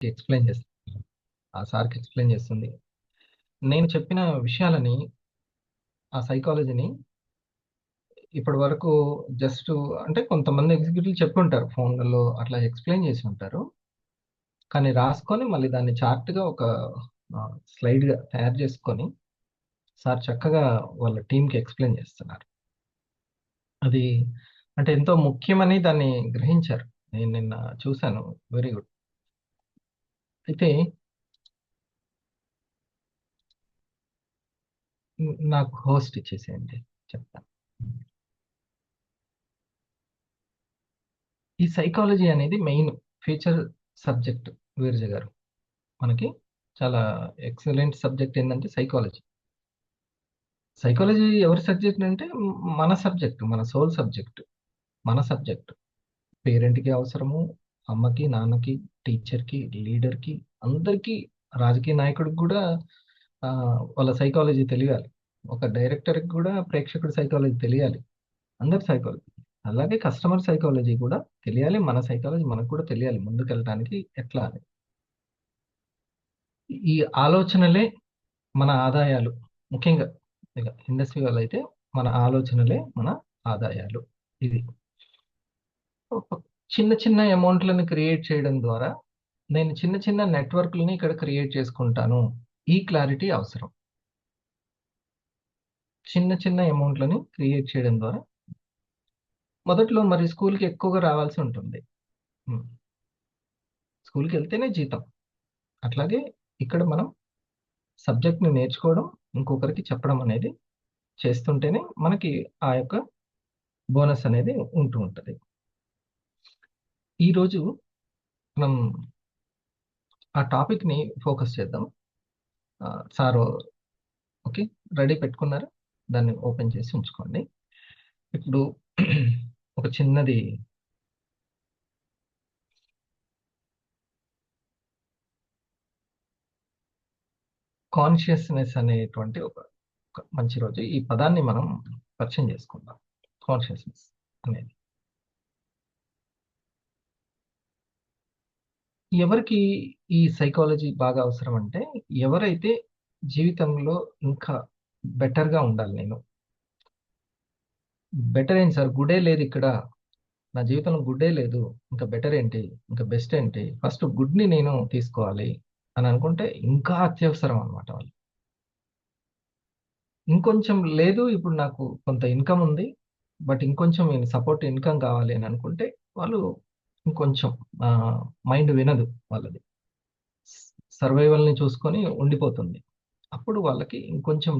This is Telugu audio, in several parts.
ఎక్స్‌ప్లెయిన్ చేస్తుంది. ఆ సార్‌కి ఎక్స్‌ప్లెయిన్ చేస్తుంది. నేను చెప్పిన విషయాలని, ఆ సైకాలజీని ఇప్పటి వరకు జస్ట్ అంటే కొంతమంది ఎగ్జిక్యూటివ్‌లు చెప్పుంటారు. ఫోన్‌లలో అట్లా ఎక్స్‌ప్లెయిన్ చేసి ఉంటారు. కానీ రాసుకొని మళ్ళీ దాన్ని చార్ట్‌గా ఒక స్లైడ్‌గా తయారు చేసుకొని సార్ చక్కగా వాళ్ళ టీమ్‌కి ఎక్స్‌ప్లెయిన్ చేస్తున్నారు. అది అంటే ఎంతో ముఖ్యమని దాన్ని గ్రహించారు. నేను నిన్న చూసాను. Very good. అయితే నాకు హోస్ట్ ఇచ్చేసేయండి. చెప్తాను. ఈ సైకాలజీ అనేది మెయిన్ ఫీచర్ సబ్జెక్ట్ వీరజ గారు. మనకి చాలా ఎక్సలెంట్ సబ్జెక్ట్ ఏందంటే సైకాలజీ. సైకాలజీ ఎవరి సబ్జెక్ట్ అంటే మన సబ్జెక్ట్. మన సోల్ సబ్జెక్ట్. మన సబ్జెక్ట్. పేరెంట్‌కి అవసరము. అమ్మకి, నాన్నకి, టీచర్‌కి, లీడర్‌కి అందరికీ రాజకీయ నాయకుడికి గూడా వాళ్ళ సైకాలజీ తెలియాలి. ఒక డైరెక్టర్‌కి గూడా ప్రేక్షకుడి సైకాలజీ తెలియాలి. అందరి సైకాలజీ. అలాగే కస్టమర్ సైకాలజీ కూడా తెలియాలి. మన సైకాలజీ మనకు కూడా తెలియాలి ముందుకెళ్ళటానికి ఎట్లా అని. ఈ ఆలోచనలే మన ఆదాయాలు. ముఖ్యంగా ఇక ఇండస్ట్రీ వాళ్ళైతే మన ఆలోచనలే మన ఆదాయాలు. ఇది. ఒక చిన్న చిన్న అమౌంట్‌లని క్రియేట్ చేయడం ద్వారా నేను చిన్న చిన్న నెట్‌వర్క్‌లని ఇక్కడ క్రియేట్ చేసుకుంటాను. ఈ క్లారిటీ అవసరం. చిన్న చిన్న అమౌంట్‌లని క్రియేట్ చేయడం ద్వారా మొదట్లో మరి స్కూల్‌కి ఎక్కువగా రావాల్సి ఉంటుంది. హ్మ్. స్కూల్‌కెళ్తేనే జీతం. అట్లాగే ఇక్కడ మనం సబ్జెక్ట్‌ని నేర్చుకోవడం, ఇంకొకరికి చెప్పడం అనేది చేస్తుంటేనే మనకి ఆ యొక్క బోనస్ అనేది ఉంటూ ఉంటది. ఈరోజు మనం ఆ టాపిక్‌ని ఫోకస్ చేద్దాం. Sir okay. రెడీ పెట్టుకున్నారా? దాన్ని ఓపెన్ చేసి ఉంచుకోండి. ఇప్పుడు ఒక చిన్నది కాన్షియస్‌నెస్ అనేటువంటి ఒక మంచి రోజు. ఈ పదాన్ని మనం పరిచయం చేసుకుందాం. కాన్షియస్‌నెస్ అనేది. ఎవరికి ఈ సైకాలజీ బాగా అవసరం అంటే, ఎవరైతే జీవితంలో ఇంకా బెటర్‌గా ఉండాలి నేను. బెటర్ ఏంటి సార్ గుడే లేదిక్కడ. నా జీవితంలో గుడ్డే లేదు. ఇంకా బెటర్ ఏంటి? ఇంకా బెస్ట్ ఏంటి? ఫస్ట్ గుడ్‌ని నేను తీసుకోవాలి అని అనుకుంటే ఇంకా అత్యవసరం అన్నమాట వాళ్ళు. ఇంకొంచెం లేదు ఇప్పుడు నాకు కొంత ఇన్‌కమ్ ఉంది. బట్ ఇంకొంచెం సపోర్ట్ ఇన్‌కమ్ కావాలి అని అనుకుంటే వాళ్ళు ఇంకొంచెం ఆహ్, మైండ్ వినదు వాళ్ళది. స్ సర్వైవల్‌ని చూసుకొని ఉండిపోతుంది. అప్పుడు వాళ్ళకి ఇంకొంచెం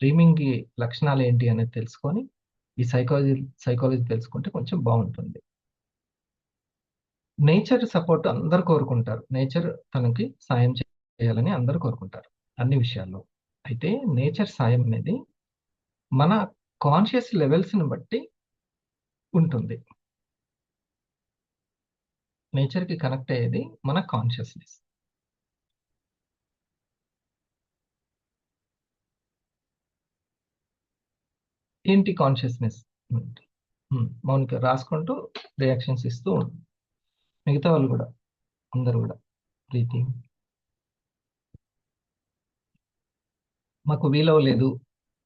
డ్రీమింగ్ లక్షణాలేంటి అనేది తెలుసుకొని, ఈ సైకాలజీ తెలుసుకుంటే కొంచెం బావుంటుంది. నేచర్ సపోర్ట్ అందరూ కోరుకుంటారు. నేచర్ తనకి సాయం చేయాలని అందరూ కోరుకుంటారు. అన్ని విషయాల్లో. అయితే నేచర్ సాయం అనేది మన కాన్షియస్ లెవెల్స్‌ని బట్టి ఉంటుంది. నేచర్‌కి కనెక్ట్ అయ్యేది మన కాన్షియస్‌నెస్. ఏంటి కాన్షియస్‌నెస్? హ్మ్. మౌనిక రాసుకుంటూ రియాక్షన్స్ ఇస్తూ ఉండు. మిగతా వాళ్ళు గూడా. అందరూ గూడా. బ్రీతింగ్. మాకు వీలవ్వలేదు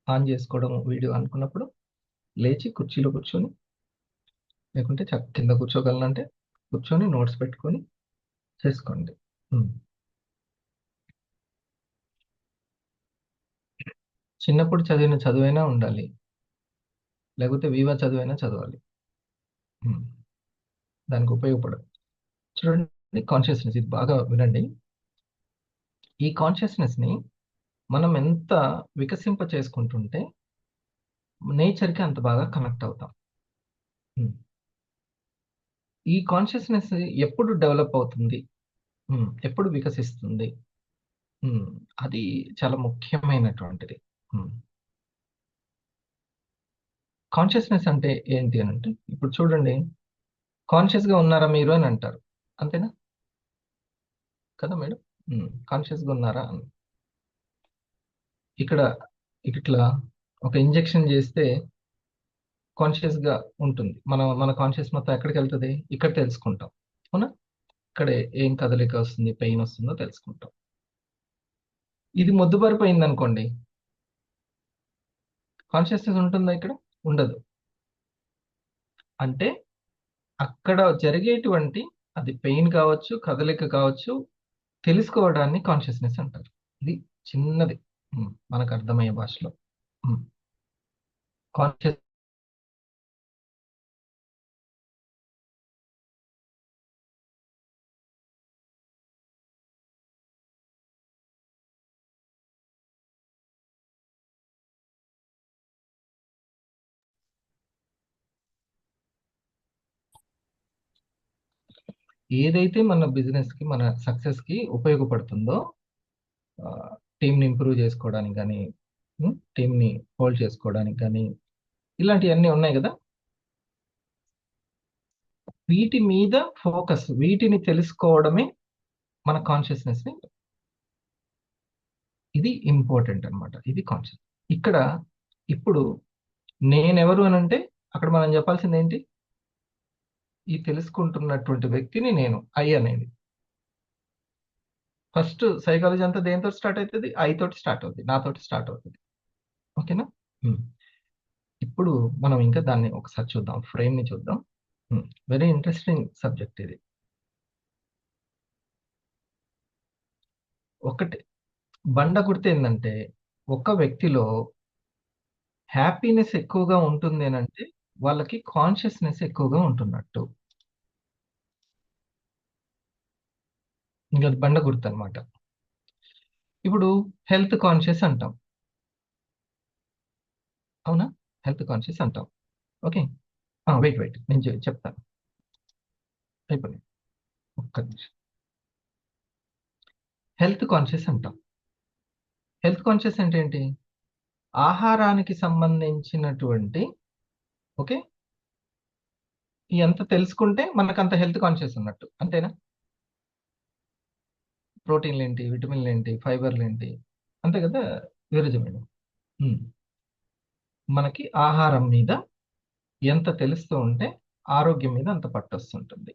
ఆన్ జేసుకోవడం వీడియో అనుకున్నప్పుడు లేచి కుర్చీలో కూర్చొని, లేకుంటే కింద కూర్చోగలనంటే కూర్చొని నోట్స్ పెట్టుకొని చేసుకోండి. హ్మ్. చిన్నప్పుడు చదివిన చదువైనా ఉండాలి. లేకపోతే వివా చదువైనా చదవాలి. హ్మ్. దానికి ఉపయోగపడదు. చూడండి కాన్షియస్‌నెస్ ఇది బాగా వినండి. ఈ కాన్షియస్‌నెస్‌ని మనం ఎంత వికసింప చేసుకుంటుంటే నేచర్‌కి అంత బాగా కనెక్ట్ అవుతాం. హ్మ్. ఈ కాన్షియస్‌నెస్ ఎప్పుడు డెవలప్ అవుతుంది? ఎప్పుడు వికసిస్తుంది? హ్మ్. అది చాలా ముఖ్యమైనటువంటిది. హ్మ్. కాన్షియస్‌నెస్ అంటే ఏంటి అనంటే, ఇప్పుడు చూడండి కాన్షియస్‌గా ఉన్నారా మీరు అని అంటారు. అంతేనా? కదా మేడం? కాన్షియస్‌గా ఉన్నారా అని. ఇక్కడ ఇట్లా ఒక ఇంజెక్షన్ జేస్తే కాన్షియస్‌గా ఉంటుంది. మన మన కాన్షియస్ మొత్తం ఎక్కడికెళ్తది? ఇక్కడ తెలుసుకుంటాం. అవునా? ఇక్కడ ఏం కదలిక వస్తుంది, పెయిన్ వస్తుందో తెలుసుకుంటాం. ఇది మొద్దుబారిపోయింది అనుకోండి, కాన్షియస్నెస్ ఉంటుందా ఇక్కడ? ఉండదు. అంటే అక్కడ జరిగేటువంటి, అది పెయిన్ కావచ్చు, కదలిక కావచ్చు, తెలుసుకోవడాన్ని కాన్షియస్నెస్ అంటారు. ఇది చిన్నది, మనకు అర్థమయ్యే భాషలో. కాన్షియస్ ఏదైతే మన బిజినెస్ కి, మన సక్సెస్ కి ఉపయోగపడుతుందో, టీంని ఇంప్రూవ్ చేసుకోవడానికి కానీ, టీంని హోల్డ్ చేసుకోవడానికి కానీ, ఇలాంటివన్నీ ఉన్నాయి కదా, వీటి మీద ఫోకస్, వీటిని తెలుసుకోవడమే మన కాన్షియస్నెస్ ని. ఇది ఇంపార్టెంట్ అన్నమాట. ఇది కాన్షియస్. ఇక్కడ ఇప్పుడు నేనెవరు అని అంటే, అక్కడ మనం చెప్పాల్సింది ఏంటి? ఈ తెలుసుకుంటున్నటువంటి వ్యక్తిని నేను, ఐ అనేది. ఫస్ట్ సైకాలజీ అంతా దేనితో స్టార్ట్ అవుతుంది? ఐ తోటి స్టార్ట్ అవుతుంది, నాతోటి స్టార్ట్ అవుతుంది. ఓకేనా? ఇప్పుడు మనం ఇంకా దాన్ని ఒకసారి చూద్దాం, ఫ్రేమ్ ని చూద్దాం. వెరీ ఇంట్రెస్టింగ్ సబ్జెక్ట్ ఇది. ఒకటి బండ గుర్తు ఏంటంటే, ఒక వ్యక్తిలో హ్యాపీనెస్ ఎక్కువగా ఉంటుంది అని అంటే వాళ్ళకి కాన్షియస్నెస్ ఎక్కువగా ఉంటున్నట్టు. ఇంకా అది బండ గుర్తు అనమాట. ఇప్పుడు హెల్త్ కాన్షియస్ అంటాం, అవునా? హెల్త్ కాన్షియస్ అంటాం. ఓకే, వెయిట్ వెయిట్, నేను చెప్తాను. అయిపోయింది, ఒక్క నిమిషం. హెల్త్ కాన్షియస్ అంటాం. హెల్త్ కాన్షియస్ అంటే ఏంటి? ఆహారానికి సంబంధించినటువంటి, ఓకే, ఎంత తెలుసుకుంటే మనకు అంత హెల్త్ కాన్షియస్ ఉన్నట్టు, అంతేనా? ప్రోటీన్లు ఏంటి, విటమిన్లు ఏంటి, ఫైబర్లు ఏంటి, అంతే కదా విరజ మేడం. మనకి ఆహారం మీద ఎంత తెలుస్తూ ఉంటే ఆరోగ్యం మీద అంత పట్టొస్తుంటుంది.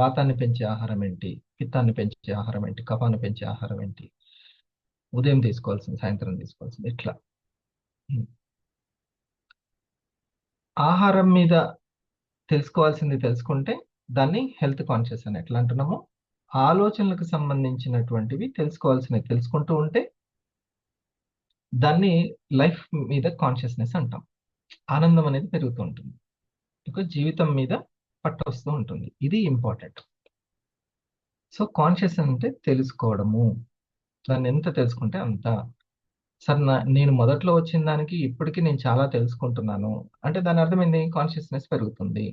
వాతాన్ని పెంచే ఆహారం ఏంటి, పిత్తాన్ని పెంచే ఆహారం ఏంటి, కఫాన్ని పెంచే ఆహారం ఏంటి, ఉదయం తీసుకోవాల్సింది, సాయంత్రం తీసుకోవాల్సింది, ఇట్లా. ఆహారం మీద తెలుసుకోవాల్సింది తెలుసుకుంటే దాన్ని హెల్త్ కాన్షియస్ అని ఎట్లా అంటున్నామో, ఆలోచనలకు సంబంధించినటువంటివి తెలుసుకోవాల్సినవి తెలుసుకుంటూ ఉంటే దాన్ని లైఫ్ మీద కాన్షియస్నెస్ అంటాం. ఆనందం అనేది పెరుగుతూ ఉంటుంది, ఇక జీవితం మీద పట్టు వస్తూ ఉంటుంది. ఇది ఇంపార్టెంట్. సో కాన్షియస్ అంటే తెలుసుకోవడము, దాన్ని ఎంత తెలుసుకుంటే అంత. సార్ నేను మొదట్లో వచ్చిన దానికి ఇప్పటికీ నేను చాలా తెలుసుకుంటున్నాను అంటే దాని అర్థం ఏంటి? కాన్షియస్నెస్ పెరుగుతుంది.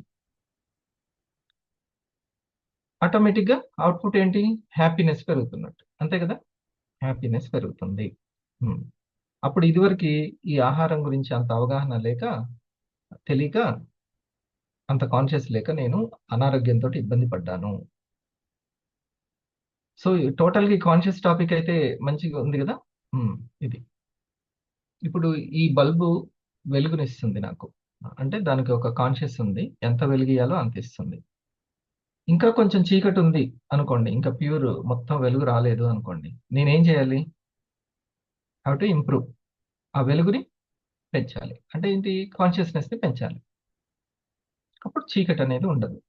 ఆటోమేటిక్గా అవుట్పుట్ ఏంటి? హ్యాపీనెస్ పెరుగుతున్నట్టు, అంతే కదా? హ్యాపీనెస్ పెరుగుతుంది. అప్పుడు ఇదివరకు ఈ ఆహారం గురించి అంత అవగాహన లేక, తెలియక, అంత కాన్షియస్ లేక నేను అనారోగ్యంతో ఇబ్బంది పడ్డాను. సో టోటల్గా ఈ కాన్షియస్ టాపిక్ అయితే మంచిగా ఉంది కదా. ఇది ఇప్పుడు ఈ బల్బు వెలుగునిస్తుంది నాకు, అంటే దానికి ఒక కాన్షియస్ ఉంది, ఎంత వెలిగియాలో అంత ఇస్తుంది. ఇంకా కొంచెం చీకటి ఉంది అనుకోండి, ఇంకా ప్యూర్ మొత్తం వెలుగు రాలేదు అనుకోండి, నేనేం చేయాలి? హౌ టు ఇంప్రూవ్, ఆ వెలుగుని పెంచాలి. అంటే ఏంటి? కాన్షియస్నెస్ ని పెంచాలి. అప్పుడు చీకటి అనేది ఉండదు,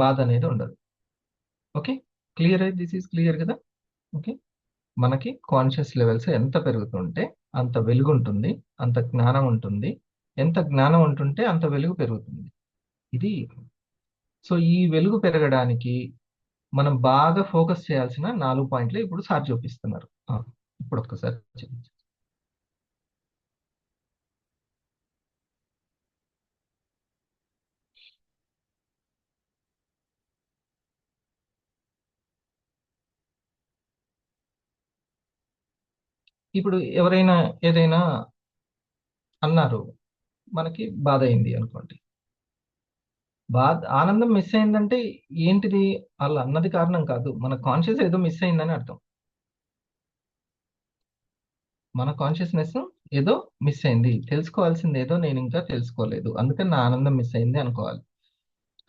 బాధ అనేది ఉండదు. ఓకే, క్లియర్ అయితే దిస్ ఈస్ క్లియర్ కదా. ఓకే, మనకి కాన్షియస్ లెవెల్స్ ఎంత పెరుగుతుంటే అంత వెలుగు ఉంటుంది, అంత జ్ఞానం ఉంటుంది. ఎంత జ్ఞానం ఉంటుంటే అంత వెలుగు పెరుగుతుంది. ఇది. సో ఈ వెలుగు పెరగడానికి మనం బాగా ఫోకస్ చేయాల్సిన 4 పాయింట్లు ఇప్పుడు సార్ చూపిస్తున్నారు. ఇప్పుడు ఒక్కసారి చూపించు. ఇప్పుడు ఎవరైనా ఏదైనా అన్నారు, మనకి బాధ అయింది అనుకోండి. బాధ, ఆనందం మిస్ అయిందంటే ఏంటిది? వాళ్ళు అన్నది కారణం కాదు, మన కాన్షియస్ ఏదో మిస్ అయిందని అర్థం. మన కాన్షియస్నెస్ ఏదో మిస్ అయింది, తెలుసుకోవాల్సింది ఏదో నేను ఇంకా తెలుసుకోలేదు, అందుకని నా ఆనందం మిస్ అయింది అనుకోవాలి.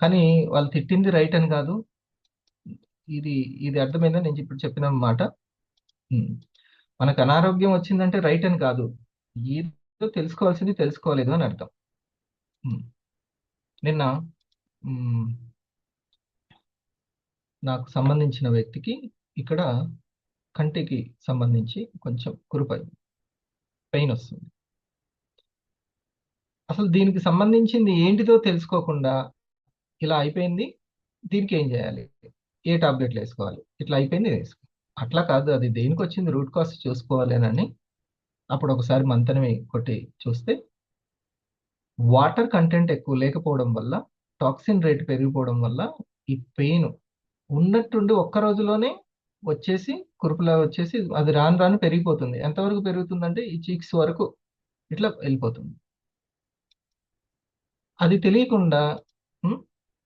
కానీ వాళ్ళు తిట్టింది రైట్ అని కాదు, ఇది ఇది అర్థమైందా నేను ఇప్పుడు చెప్పిన మాట? ఉమ్. మనకు అనారోగ్యం వచ్చిందంటే రైట్ అని కాదు, ఏదో తెలుసుకోవాల్సింది తెలుసుకోలేదు అని అర్థం. ఉమ్. నిన్న ఉమ్, నాకు సంబంధించిన వ్యక్తికి ఇక్కడ కంటికి సంబంధించి కొంచెం కురుపై పెయిన్ వస్తుంది. అసలు దీనికి సంబంధించింది ఏంటిదో తెలుసుకోకుండా ఇలా అయిపోయింది, దీనికి ఏం చేయాలి, ఏ టాబ్లెట్లు వేసుకోవాలి, ఇట్లా అయిపోయింది వేసుకో. అట్లా కాదు, అది దేనికి వచ్చింది రూట్ కాస్ట్ చూసుకోవాలి అని అప్పుడు ఒకసారి మంతనవి కొట్టి చూస్తే వాటర్ కంటెంట్ ఎక్కువ లేకపోవడం వల్ల, టాక్సిన్ రేట్ పెరిగిపోవడం వల్ల ఈ పెయిన్ ఉన్నట్టుండి ఒక్క రోజులోనే వచ్చేసి కురుపులా వచ్చేసి అది రాను రాను పెరిగిపోతుంది. ఎంతవరకు పెరుగుతుందంటే ఈ చీక్స్ వరకు ఇట్లా వెళ్ళిపోతుంది. అది తెలియకుండా ఉమ్,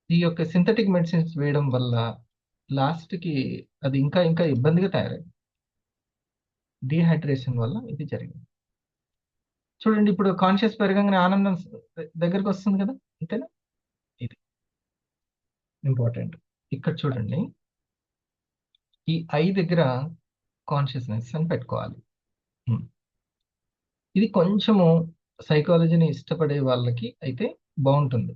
ఈ యొక్క సింథటిక్ మెడిసిన్స్ వేయడం వల్ల లాస్ట్కి అది ఇంకా ఇంకా ఇబ్బందిగా తయారైంది. డీహైడ్రేషన్ వల్ల ఇది జరిగింది. చూడండి, ఇప్పుడు కాన్షియస్ పెరగంగానే ఆనందం దగ్గరికి వస్తుంది కదా, అంతేనా? ఇది ఇంపార్టెంట్. ఇక్కడ చూడండి, ఈ ఐ దగ్గర కాన్షియస్నెస్ అని పెట్టుకోవాలి. ఉమ్. ఇది కొంచెము సైకాలజీని ఇష్టపడే వాళ్ళకి అయితే బాగుంటుంది.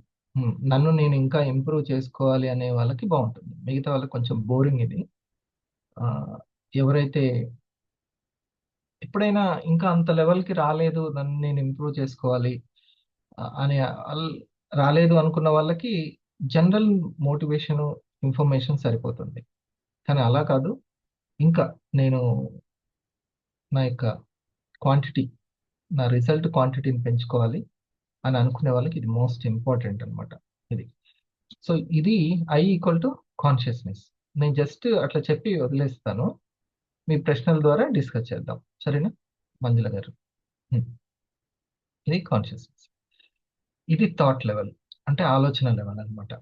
నన్ను నేను ఇంకా ఇంప్రూవ్ చేసుకోవాలి అనే వాళ్ళకి బాగుంటుంది, మిగతా వాళ్ళకి కొంచెం బోరింగ్ ఇది. ఆ, ఎవరైతే ఎప్పుడైనా ఇంకా అంత లెవెల్కి రాలేదు, నన్ను నేను ఇంప్రూవ్ చేసుకోవాలి అనే రాలేదు అనుకున్న వాళ్ళకి జనరల్ మోటివేషన్ ఇన్ఫర్మేషన్ సరిపోతుంది. కానీ అలా కాదు, ఇంకా నేను నా యొక్క క్వాంటిటీ, నా రిజల్ట్ క్వాంటిటీని పెంచుకోవాలి అని అనుకునే వాళ్ళకి ఇది మోస్ట్ ఇంపార్టెంట్ అనమాట. ఇది సో ఇది ఐ ఈక్వల్ టు కాన్షియస్నెస్. నేను జస్ట్ అట్లా చెప్పి వదిలేస్తాను, మీ ప్రశ్నల ద్వారా డిస్కస్ చేద్దాం, సరేనా మంజుల గారు? హ్మ్. ఇది కాన్షియస్నెస్. ఇది థాట్ లెవెల్, అంటే ఆలోచన లెవెల్ అనమాట.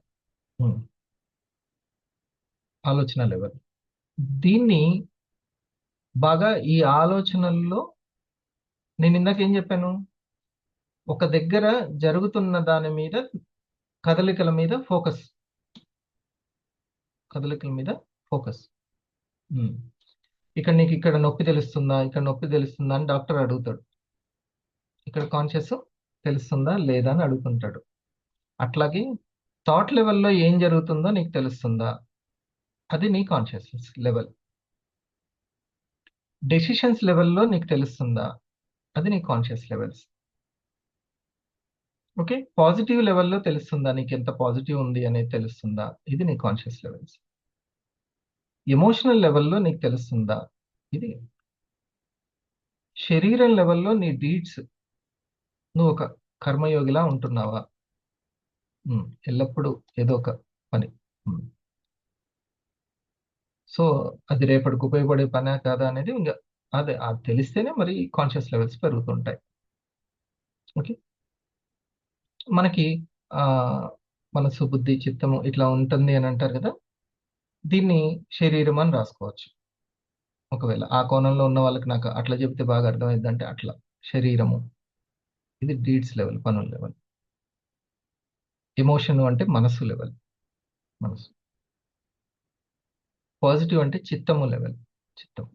ఆలోచన లెవెల్. దీన్ని బాగా ఈ ఆలోచనల్లో నేను ఇందాక ఏం చెప్పాను, ఒక దగ్గర జరుగుతున్న దాని మీద, కదలికల మీద ఫోకస్, కదలికల మీద ఫోకస్. ఇక్కడ నీకు ఇక్కడ నొప్పి తెలుస్తుందా, ఇక్కడ నొప్పి తెలుస్తుందా అని డాక్టర్ అడుగుతాడు. ఇక్కడ కాన్షియస్ తెలుస్తుందా లేదా అని అడుగుతుంటాడు. అట్లాగే థాట్ లెవెల్లో ఏం జరుగుతుందో నీకు తెలుస్తుందా, అది నీ కాన్షియస్నెస్ లెవెల్. డెసిషన్స్ లెవెల్లో నీకు తెలుస్తుందా, అది నీ కాన్షియస్ లెవెల్స్. ఓకే, పాజిటివ్ లెవెల్లో తెలుస్తుందా, నీకు ఎంత పాజిటివ్ ఉంది అనేది తెలుస్తుందా, ఇది నీ కాన్షియస్ లెవెల్స్. ఎమోషనల్ లెవెల్లో నీకు తెలుస్తుందా, ఇది. శరీరం లెవెల్లో నీ డీడ్స్, నువ్వు ఒక కర్మయోగిలా ఉంటున్నావా, ఎల్లప్పుడూ ఏదో ఒక పని. సో అది రేపటికి ఉపయోగపడే పనా కాదా అనేది ఇంకా అదే అది తెలిస్తేనే మరి కాన్షియస్ లెవెల్స్ పెరుగుతుంటాయి. ఓకే, మనకి ఆ మనసు బుద్ధి చిత్తము ఇట్లా ఉంటుంది అని అంటారు కదా, దీన్ని శరీరం అని రాసుకోవచ్చు. ఒకవేళ ఆ కోణంలో ఉన్న వాళ్ళకి నాకు అట్లా చెప్తే బాగా అర్థమైంది అంటే అట్లా శరీరము, ఇది డీడ్స్ లెవెల్, పనుల లెవెల్. ఎమోషన్ అంటే మనస్సు లెవెల్, మనసు. పాజిటివ్ అంటే చిత్తము లెవెల్, చిత్తం.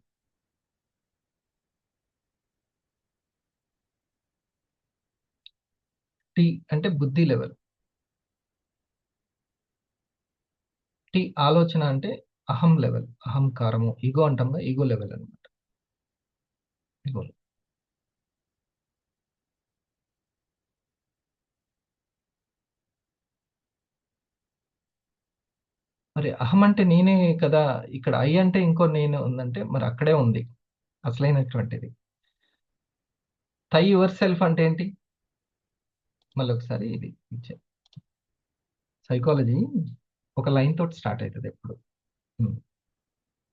టీ అంటే బుద్ధి లెవెల్. టీ ఆలోచన అంటే అహం లెవెల్, అహంకారము, ఈగో అంటాం, ఈగో లెవెల్ అనమాట. ఈగో. మరి అహం అంటే నేనే కదా, ఇక్కడ ఐ అంటే ఇంకో నేను ఉందంటే మరి అక్కడే ఉంది అసలైనటువంటిది. టై యువర్ సెల్ఫ్ అంటే ఏంటి, మళ్ళీ ఒకసారి ఇది సైకాలజీ ఒక లైన్ తోటి స్టార్ట్ అవుతుంది ఎప్పుడు.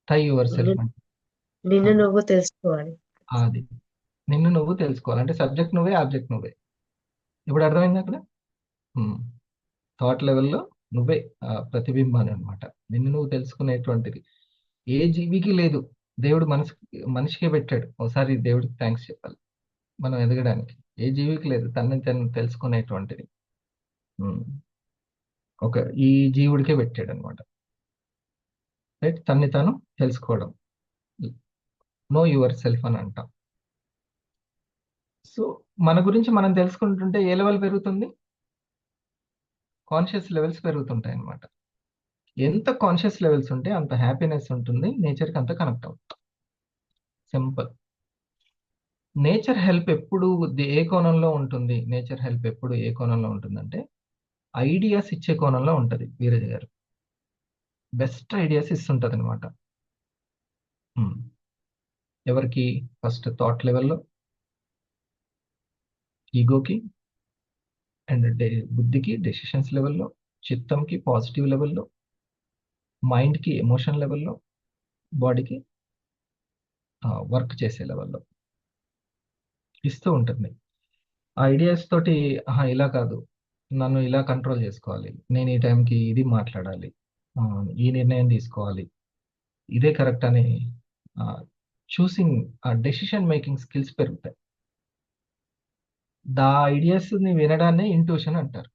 టై యువర్ సెల్ఫ్ అంటే నిన్ను నువ్వు తెలుసుకోవాలి. అది నిన్ను నువ్వు తెలుసుకోవాలి, అంటే సబ్జెక్ట్ నువ్వే, ఆబ్జెక్ట్ నువ్వే. ఇప్పుడు అర్థమైంది అక్కడ. థాట్ లెవెల్లో నువ్వే ప్రతిబింబాన్ని అనమాట. నిన్ను నువ్వు తెలుసుకునేటువంటిది ఏ జీవికి లేదు, దేవుడు మనిషికే పెట్టాడు. ఒకసారి దేవుడికి థ్యాంక్స్ చెప్పాలి మనం ఎదగడానికి. ఏ జీవికి లేదు తనని తను తెలుసుకునేటువంటిది, ఉమ్, ఒక ఈ జీవుడికే పెట్టాడు అనమాట. రైట్, తన్ని తాను తెలుసుకోవడం, నో యువర్ సెల్ఫ్ అని అంటాం. సో మన గురించి మనం తెలుసుకుంటుంటే ఏ లెవెల్ పెరుగుతుంది? కాన్షియస్ లెవెల్స్ పెరుగుతుంటాయి అన్నమాట. ఎంత కాన్షియస్ లెవెల్స్ ఉంటే అంత హ్యాపీనెస్ ఉంటుంది, నేచర్కి అంత కనెక్ట్ అవుతుంది. సింపుల్. నేచర్ హెల్ప్ ఎప్పుడు ఏ కోణంలో ఉంటుంది? నేచర్ హెల్ప్ ఎప్పుడు ఏ కోణంలో ఉంటుందంటే ఐడియాస్ ఇచ్చే కోణంలో ఉంటుంది. వీరజ్ గారు బెస్ట్ ఐడియాస్ ఇస్తుంటది అనమాట. ఎవరికి? ఫస్ట్ థాట్ లెవెల్లో, ఈగోకి అండ్ బుద్ధికి డెసిషన్స్ లెవెల్లో, చిత్తంకి పాజిటివ్ లెవెల్లో, మైండ్కి ఎమోషన్ లెవెల్లో, బాడీకి వర్క్ చేసే లెవెల్లో ఇస్తూ ఉంటుంది. ఆ ఐడియాస్ తోటి ఇలా కాదు, నన్ను ఇలా కంట్రోల్ చేసుకోవాలి, నేను ఈ టైంకి ఇది మాట్లాడాలి, ఆ, ఈ నిర్ణయం తీసుకోవాలి, ఇదే కరెక్ట్ అని చూసింగ్, డెసిషన్ మేకింగ్ స్కిల్స్ పెరుగుతాయి. దా ఐడియాస్ ని వినడాన్ని ఇంట్యూషన్ అంటారు.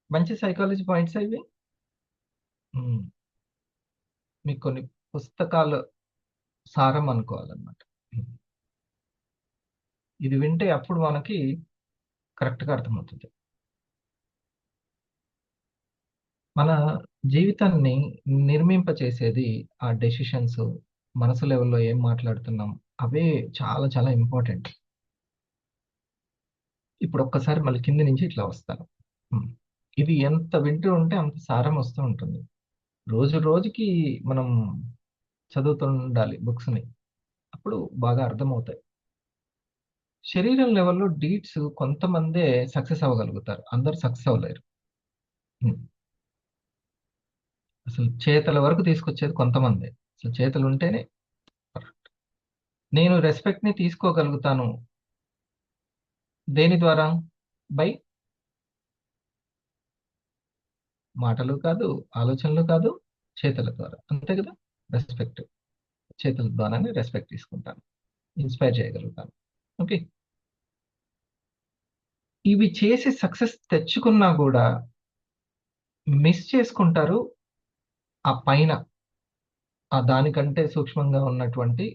మంచి సైకాలజీ పాయింట్స్ ఇవి. ఉమ్, మీకు కొన్ని పుస్తకాలు సారం అనుకోవాలన్నమాట. ఉమ్, ఇది వింటే అప్పుడు మనకి కరెక్ట్గా అర్థమవుతుంది. మన జీవితాన్ని నిర్మింపచేసేది ఆ డెసిషన్స్, మనసు లెవెల్లో ఏం మాట్లాడుతున్నాం, అవే చాలా చాలా ఇంపార్టెంట్. ఇప్పుడు ఒక్కసారి మళ్ళీ కింది నుంచి ఇట్లా వస్తాను. ఉమ్. ఇది ఎంత వింటూ ఉంటే అంత సారం వస్తూ ఉంటుంది. రోజు రోజుకి మనం చదువుతుండాలి బుక్స్ని, అప్పుడు బాగా అర్థమవుతాయి. శరీరం లెవెల్లో డీడ్స్ కొంతమందే సక్సెస్ అవ్వగలుగుతారు, అందరు సక్సెస్ అవ్వలేరు. ఉమ్. అసలు చేతల వరకు తీసుకొచ్చేది కొంతమందే. అసలు చేతులు ఉంటేనే perfect. నేను రెస్పెక్ట్ ని తీసుకోగలుగుతాను దేని ద్వారా? బై మాటలు కాదు, ఆలోచనలు కాదు, చేతుల ద్వారా, అంతే కదా. రెస్పెక్ట్ చేతుల ద్వారానే రెస్పెక్ట్ తీసుకుంటాను, ఇన్స్పైర్ చేయగలుగుతాను. ఓకే. ఇవి చేసి సక్సెస్ తెచ్చుకున్నా కూడా మిస్ చేసుకుంటారు ఆ పైన, ఆ దానికంటే సూక్ష్మంగా ఉన్నటువంటి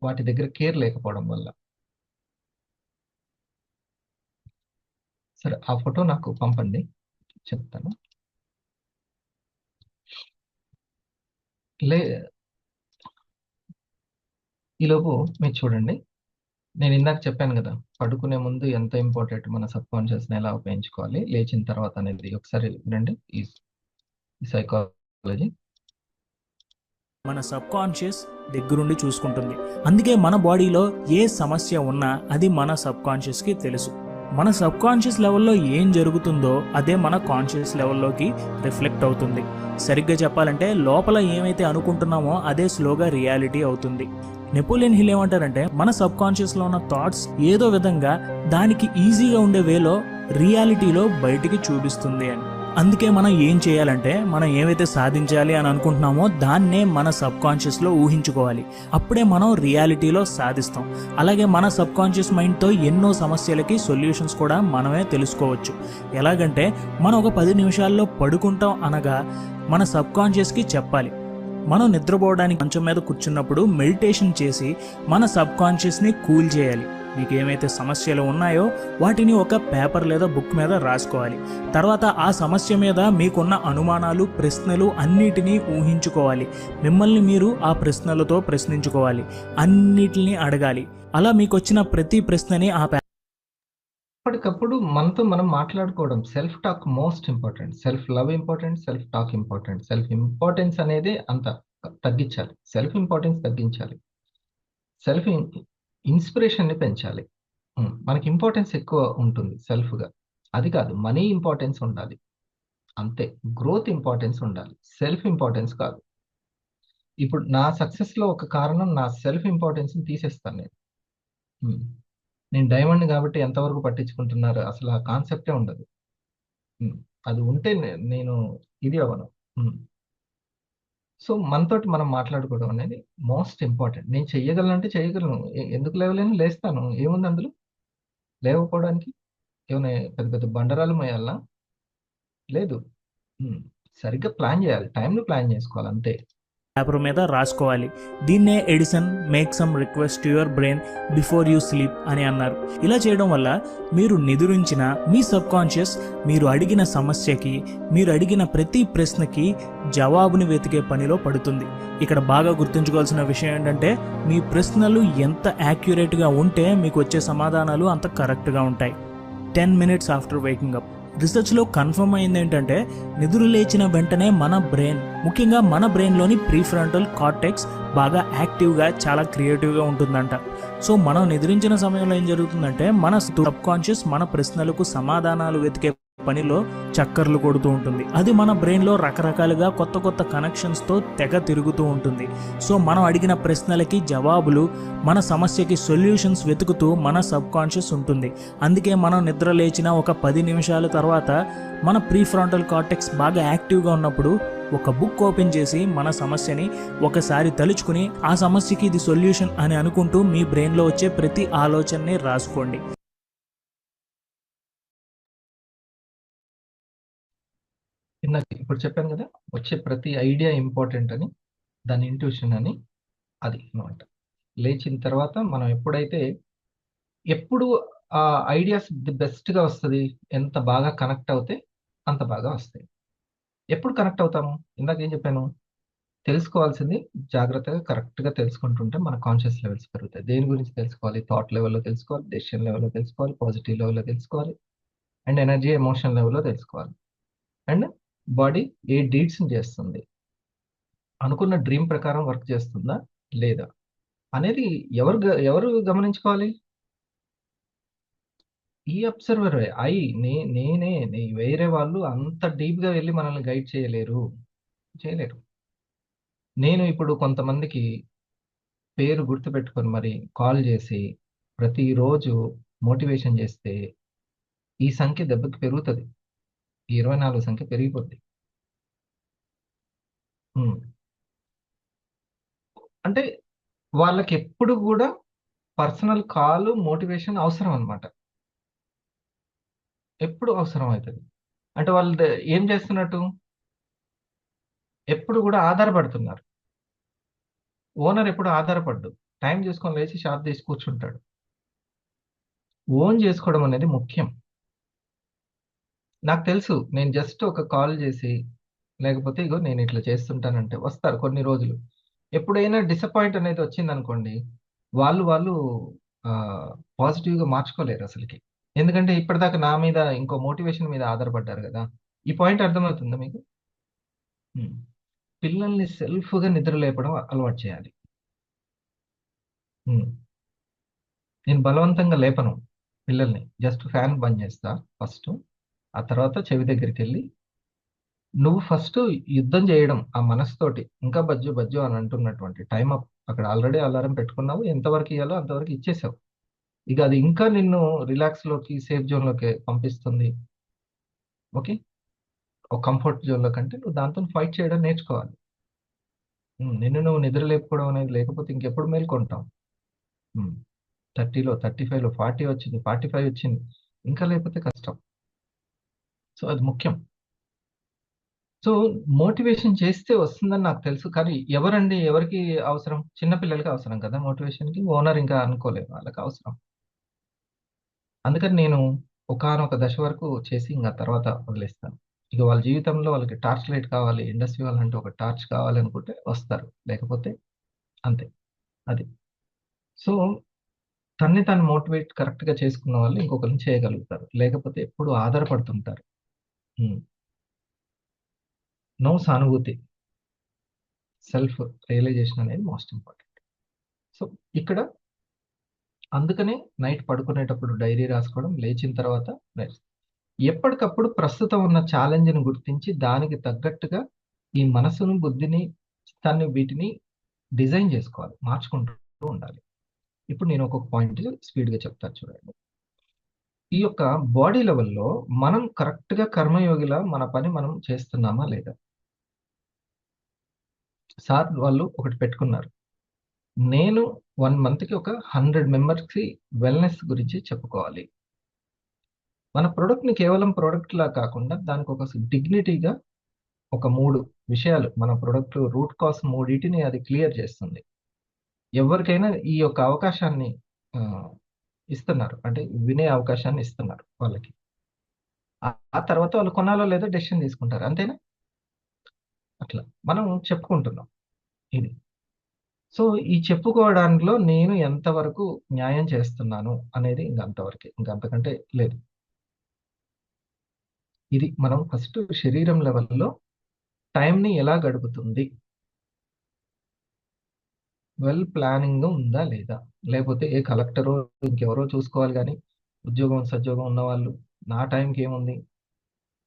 వాటి దగ్గర కేర్ లేకపోవడం వల్ల. సరే, ఆ ఫోటో నాకు పంపండి, చెప్తాను. లే, ఈలోపు మీరు చూడండి. నేను ఇందాక చెప్పాను కదా, పడుకునే ముందు ఎంత ఇంపార్టెంట్ మన సబ్ కాన్షియస్ని ఎలా ఉపయోగించుకోవాలి, లేచిన తర్వాత అనేది ఒకసారి వినండి ఈ సైకాలజీ. మన సబ్ కాన్షియస్ దగ్గరుండి చూసుకుంటుంది. అందుకే మన బాడీలో ఏ సమస్య ఉన్నా అది మన సబ్ కాన్షియస్కి తెలుసు. మన సబ్ కాన్షియస్ లెవెల్లో ఏం జరుగుతుందో అదే మన కాన్షియస్ లెవెల్లోకి రిఫ్లెక్ట్ అవుతుంది. సరిగ్గా చెప్పాలంటే లోపల ఏమైతే అనుకుంటున్నామో అదే స్లోగా రియాలిటీ అవుతుంది. నెపోలియన్ హిల్ ఏమంటారంటే మన సబ్ కాన్షియస్లో ఉన్న థాట్స్ ఏదో విధంగా దానికి ఈజీగా ఉండే వేలో రియాలిటీలో బయటికి చూపిస్తుంది అని. అందుకే మనం ఏం చేయాలంటే మనం ఏవైతే సాధించాలి అని అనుకుంటున్నామో దాన్నే మన సబ్ కాన్షియస్లో ఊహించుకోవాలి. అప్పుడే మనం రియాలిటీలో సాధిస్తాం. అలాగే మన సబ్ కాన్షియస్ మైండ్తో ఎన్నో సమస్యలకి సొల్యూషన్స్ కూడా మనమే తెలుసుకోవచ్చు. ఎలాగంటే మనం ఒక 10 నిమిషాల్లో పడుకుంటాం అనగా మన సబ్ కాన్షియస్కి చెప్పాలి. మనం నిద్రపోవడానికి మంచం మీద కూర్చున్నప్పుడు మెడిటేషన్ చేసి మన సబ్ కాన్షియస్ని కూల్ చేయాలి. మీకు ఏమైతే సమస్యలు ఉన్నాయో వాటిని ఒక పేపర్ లేదా బుక్ మీద రాసుకోవాలి. తర్వాత ఆ సమస్య మీద మీకున్న అనుమానాలు, ప్రశ్నలు అన్నిటినీ ఊహించుకోవాలి. మిమ్మల్ని మీరు ఆ ప్రశ్నలతో ప్రశ్నించుకోవాలి, అన్నిటిని అడగాలి. అలా మీకు వచ్చిన ప్రతి ప్రశ్నని అప్పటికప్పుడు మనతో మనం మాట్లాడుకోవడం. Self talk most important. Self love important, self talk important. Self importance అనేది అంత తగ్గించాలి, సెల్ఫ్ ఇంపార్టెన్స్ తగ్గించాలి, సెల్ఫ్ ఇన్స్పిరేషన్ని పెంచాలి. మనకి ఇంపార్టెన్స్ ఎక్కువ ఉంటుంది సెల్ఫ్గా, అది కాదు, మనీ ఇంపార్టెన్స్ ఉండాలి అంతే. గ్రోత్ ఇంపార్టెన్స్ ఉండాలి, సెల్ఫ్ ఇంపార్టెన్స్ కాదు. ఇప్పుడు నా సక్సెస్లో ఒక కారణం నా సెల్ఫ్ ఇంపార్టెన్స్ని తీసేస్తాను నేను. ఉమ్, నేను డైమండ్ కాబట్టి ఎంతవరకు పట్టించుకుంటున్నారు, అసలు ఆ కాన్సెప్టే ఉండదు. ఉమ్, అది ఉంటే నేను ఇది అవ్వను. సో మనతోటి మనం మాట్లాడుకోవడం అనేది మోస్ట్ ఇంపార్టెంట్. నేను చెయ్యగలనంటే చేయగలను, ఎందుకు లేవలేను, లేస్తాను, ఏముంది అందులో లేకపోవడానికి? ఏమైనా పెద్ద పెద్ద బండరాలు మోయాలా? లేదు. సరిగ్గా ప్లాన్ చేయాలి, టైంని ప్లాన్ చేసుకోవాలి అంతే. పేపర్ మీద రాసుకోవాలి. దీన్నే Edison make some request to your brain before you sleep అని అన్నారు. ఇలా చేయడం వల్ల మీరు నిద్రించిన మీ సబ్ కాన్షియస్ మీరు అడిగిన సమస్యకి, మీరు అడిగిన ప్రతి ప్రశ్నకి జవాబుని వెతికే పనిలో పడుతుంది. ఇక్కడ బాగా గుర్తుంచుకోవాల్సిన విషయం ఏంటంటే, మీ ప్రశ్నలు ఎంత యాక్యురేట్గా ఉంటే మీకు వచ్చే సమాధానాలు అంత కరెక్ట్గా ఉంటాయి. 10 minutes ఆఫ్టర్ వేకింగ్ అప్. రీసెర్చ్లో కన్ఫర్మ్ అయింది ఏంటంటే, నిద్ర లేచిన వెంటనే మన బ్రెయిన్, ముఖ్యంగా మన బ్రెయిన్లోని ప్రీఫ్రంటల్ కార్టెక్స్ బాగా యాక్టివ్గా, చాలా క్రియేటివ్గా ఉంటుందంట. సో మనం నిద్రించిన సమయంలో ఏం జరుగుతుందంటే, మన సబ్ కాన్షియస్ మన ప్రశ్నలకు సమాధానాలు వెతికే పనిలో చక్కర్లు కొడుతూ ఉంటుంది. అది మన బ్రెయిన్లో రకరకాలుగా కొత్త కొత్త కనెక్షన్స్తో తెగ తిరుగుతూ ఉంటుంది. సో మనం అడిగిన ప్రశ్నలకి జవాబులు, మన సమస్యకి సొల్యూషన్స్ వెతుకుతూ మన సబ్ కాన్షియస్ ఉంటుంది. అందుకే మనం నిద్ర లేచిన ఒక 10 నిమిషాల తర్వాత మన ప్రీఫ్రంటల్ కార్టెక్స్ బాగా యాక్టివ్గా ఉన్నప్పుడు ఒక బుక్ ఓపెన్ చేసి మన సమస్యని ఒకసారి తలుచుకుని ఆ సమస్యకి ఇది సొల్యూషన్ అని అనుకుంటూ మీ బ్రెయిన్లో వచ్చే ప్రతి ఆలోచనని రాసుకోండి. ఇప్పుడు చెప్పాను కదా, వచ్చే ప్రతి ఐడియా ఇంపార్టెంట్ అని, దాని ఇంట్యూషన్ అని. అది అనమాట. లేచిన తర్వాత మనం ఎప్పుడు ఆ ఐడియాస్ ది బెస్ట్గా వస్తుంది, ఎంత బాగా కనెక్ట్ అవుతే అంత బాగా వస్తాయి. ఎప్పుడు కనెక్ట్ అవుతాము? ఇందాక ఏం చెప్పాను, తెలుసుకోవాల్సింది జాగ్రత్తగా కరెక్ట్గా తెలుసుకుంటుంటే మన కాన్షియస్ లెవెల్స్ పెరుగుతాయి. దేని గురించి తెలుసుకోవాలి? థాట్ లెవెల్లో తెలుసుకోవాలి, డెసిషన్ లెవెల్లో తెలుసుకోవాలి, పాజిటివ్ లెవెల్లో తెలుసుకోవాలి, అండ్ ఎనర్జీ ఎమోషన్ లెవెల్లో తెలుసుకోవాలి. అండ్ బాడీ ఏ డీడ్స్ని చేస్తుంది, అనుకున్న డ్రీమ్ ప్రకారం వర్క్ చేస్తుందా లేదా అనేది ఎవరు గమనించుకోవాలి? ఈ అబ్జర్వర్ నేనే వేరే వాళ్ళు అంత డీప్గా వెళ్ళి మనల్ని గైడ్ చేయలేరు. నేను ఇప్పుడు కొంతమందికి పేరు గుర్తుపెట్టుకొని మరి కాల్ చేసి ప్రతిరోజు మోటివేషన్ చేస్తే ఈ సంఖ్య దెబ్బకి పెరుగుతుంది, ఈ 24 సంఖ్య పెరిగిపోద్ది. అంటే వాళ్ళకి ఎప్పుడు కూడా పర్సనల్ కాల్, మోటివేషన్ అవసరం అనమాట. ఎప్పుడు అవసరం అవుతుంది. అంటే వాళ్ళు ఏం చేస్తున్నట్టు, ఎప్పుడు కూడా ఆధారపడుతున్నారు. ఓనర్ ఎప్పుడు ఆధారపడ్డు, టైం చూసుకొని లేచి షాప్ తీసి కూర్చుంటాడు. ఓన్ చేసుకోవడం అనేది ముఖ్యం. నాకు తెలుసు, నేను జస్ట్ ఒక కాల్ చేసి లేకపోతే ఇగో నేను ఇట్లా చేస్తుంటానంటే వస్తారు కొన్ని రోజులు. ఎప్పుడైనా డిసప్పాయింట్ అనేది వచ్చింది అనుకోండి, వాళ్ళు పాజిటివ్గా మార్చుకోలేరు అసలుకి. ఎందుకంటే ఇప్పటిదాకా నా మీద ఇంకో మోటివేషన్ మీద ఆధారపడ్డారు కదా. ఈ పాయింట్ అర్థమవుతుందా మీకు? పిల్లల్ని సెల్ఫ్గా నిద్ర లేపడం అలవాటు చేయాలి. నేను బలవంతంగా లేపను పిల్లల్ని, జస్ట్ ఫ్యాన్ బంద్ చేస్తా ఫస్ట్. ఆ తర్వాత చెవి దగ్గరికి వెళ్ళి, నువ్వు ఫస్ట్ యుద్ధం చేయడం ఆ మనసుతోటి, ఇంకా బజ్జు బజ్జు అని అంటున్నటువంటి టైం అప్. అక్కడ ఆల్రెడీ అలారం పెట్టుకున్నావు, ఎంతవరకు ఇవ్వాలో అంతవరకు ఇచ్చేసావు. ఇక అది ఇంకా నిన్ను రిలాక్స్లోకి, సేఫ్ జోన్లోకి పంపిస్తుంది. ఓకే, ఒక కంఫర్ట్ జోన్లో కంటే నువ్వు దాంతో ఫైట్ చేయడం నేర్చుకోవాలి. నిన్ను నువ్వు నిద్ర లేపుకోవడం అనేది లేకపోతే ఇంకెప్పుడు మేల్కొంటాం? 30లో, 35లో, 40 వచ్చింది, 45 వచ్చింది, ఇంకా లేకపోతే కష్టం. సో అది ముఖ్యం. సో మోటివేషన్ చేస్తే వస్తుందని నాకు తెలుసు, కానీ ఎవరికి అవసరం? చిన్నపిల్లలకి అవసరం కదా మోటివేషన్కి. ఓనర్ ఇంకా అనుకోలేదు, వాళ్ళకి అవసరం. అందుకని నేను ఒకానొక దశ వరకు చేసి ఇంకా తర్వాత వదిలేస్తాను. ఇక వాళ్ళ జీవితంలో వాళ్ళకి టార్చ్ లైట్ కావాలి, ఇండస్ట్రీ వాళ్ళంటే ఒక టార్చ్ కావాలి అనుకుంటే వస్తారు, లేకపోతే అంతే. అది. సో తన్ని తాను మోటివేట్ కరెక్ట్గా చేసుకున్న వాళ్ళు ఇంకొకరిని చేయగలుగుతారు, లేకపోతే ఎప్పుడు ఆధారపడుతుంటారు. నో సానుభూతి, సెల్ఫ్ రియలైజేషన్ అనేది మోస్ట్ ఇంపార్టెంట్. సో ఇక్కడ అందుకనే నైట్ పడుకునేటప్పుడు డైరీ రాసుకోవడం, లేచిన తర్వాత ఎప్పటికప్పుడు ప్రస్తుతం ఉన్న ఛాలెంజ్ని గుర్తించి దానికి తగ్గట్టుగా ఈ మనసును, బుద్ధిని, చిత్తాన్ని, వీటిని డిజైన్ చేసుకోవాలి, మార్చుకుంటూ ఉండాలి. ఇప్పుడు నేను ఒక్కొక్క పాయింట్ స్పీడ్గా చెప్తాను చూడండి. ఈ యొక్క బాడీ లెవెల్లో మనం కరెక్ట్గా కర్మయోగిలా మన పని మనం చేస్తున్నామా లేదా? సార్ వాళ్ళు ఒకటి పెట్టుకున్నారు, నేను 1 monthకి ఒక 100 మెంబర్స్కి వెల్నెస్ గురించి చెప్పుకోవాలి. మన ప్రోడక్ట్ని కేవలం ప్రోడక్ట్లా కాకుండా దానికి ఒక డిగ్నిటీగా ఒక 3 విషయాలు మన ప్రొడక్ట్ రూట్ కాస్ మూడింటిని అది క్లియర్ చేస్తుంది. ఎవరికైనా ఈ యొక్క అవకాశాన్ని ఆ, ఇస్తున్నారు, అంటే వినే అవకాశాన్ని ఇస్తున్నారు వాళ్ళకి. ఆ తర్వాత వాళ్ళు కొనాలో లేదో డెసిషన్ తీసుకుంటారు, అంతేనా? అట్లా మనం చెప్పుకుంటున్నాం ఇది. సో ఈ చెప్పుకోవడంలో నేను ఎంతవరకు న్యాయం చేస్తున్నాను అనేది ఇంకంతవరకే, ఇంకంతకంటే లేదు. ఇది మనం ఫస్ట్ శరీరం లెవెల్లో టైంని ఎలా గడుపుతుంది, వెల్ ప్లానింగ్ ఉందా లేదా, లేకపోతే ఏ కలెక్టరో ఇంకెవరో చూసుకోవాలి కానీ ఉద్యోగం సద్యోగం ఉన్న వాళ్ళు నా టైంకి ఏముంది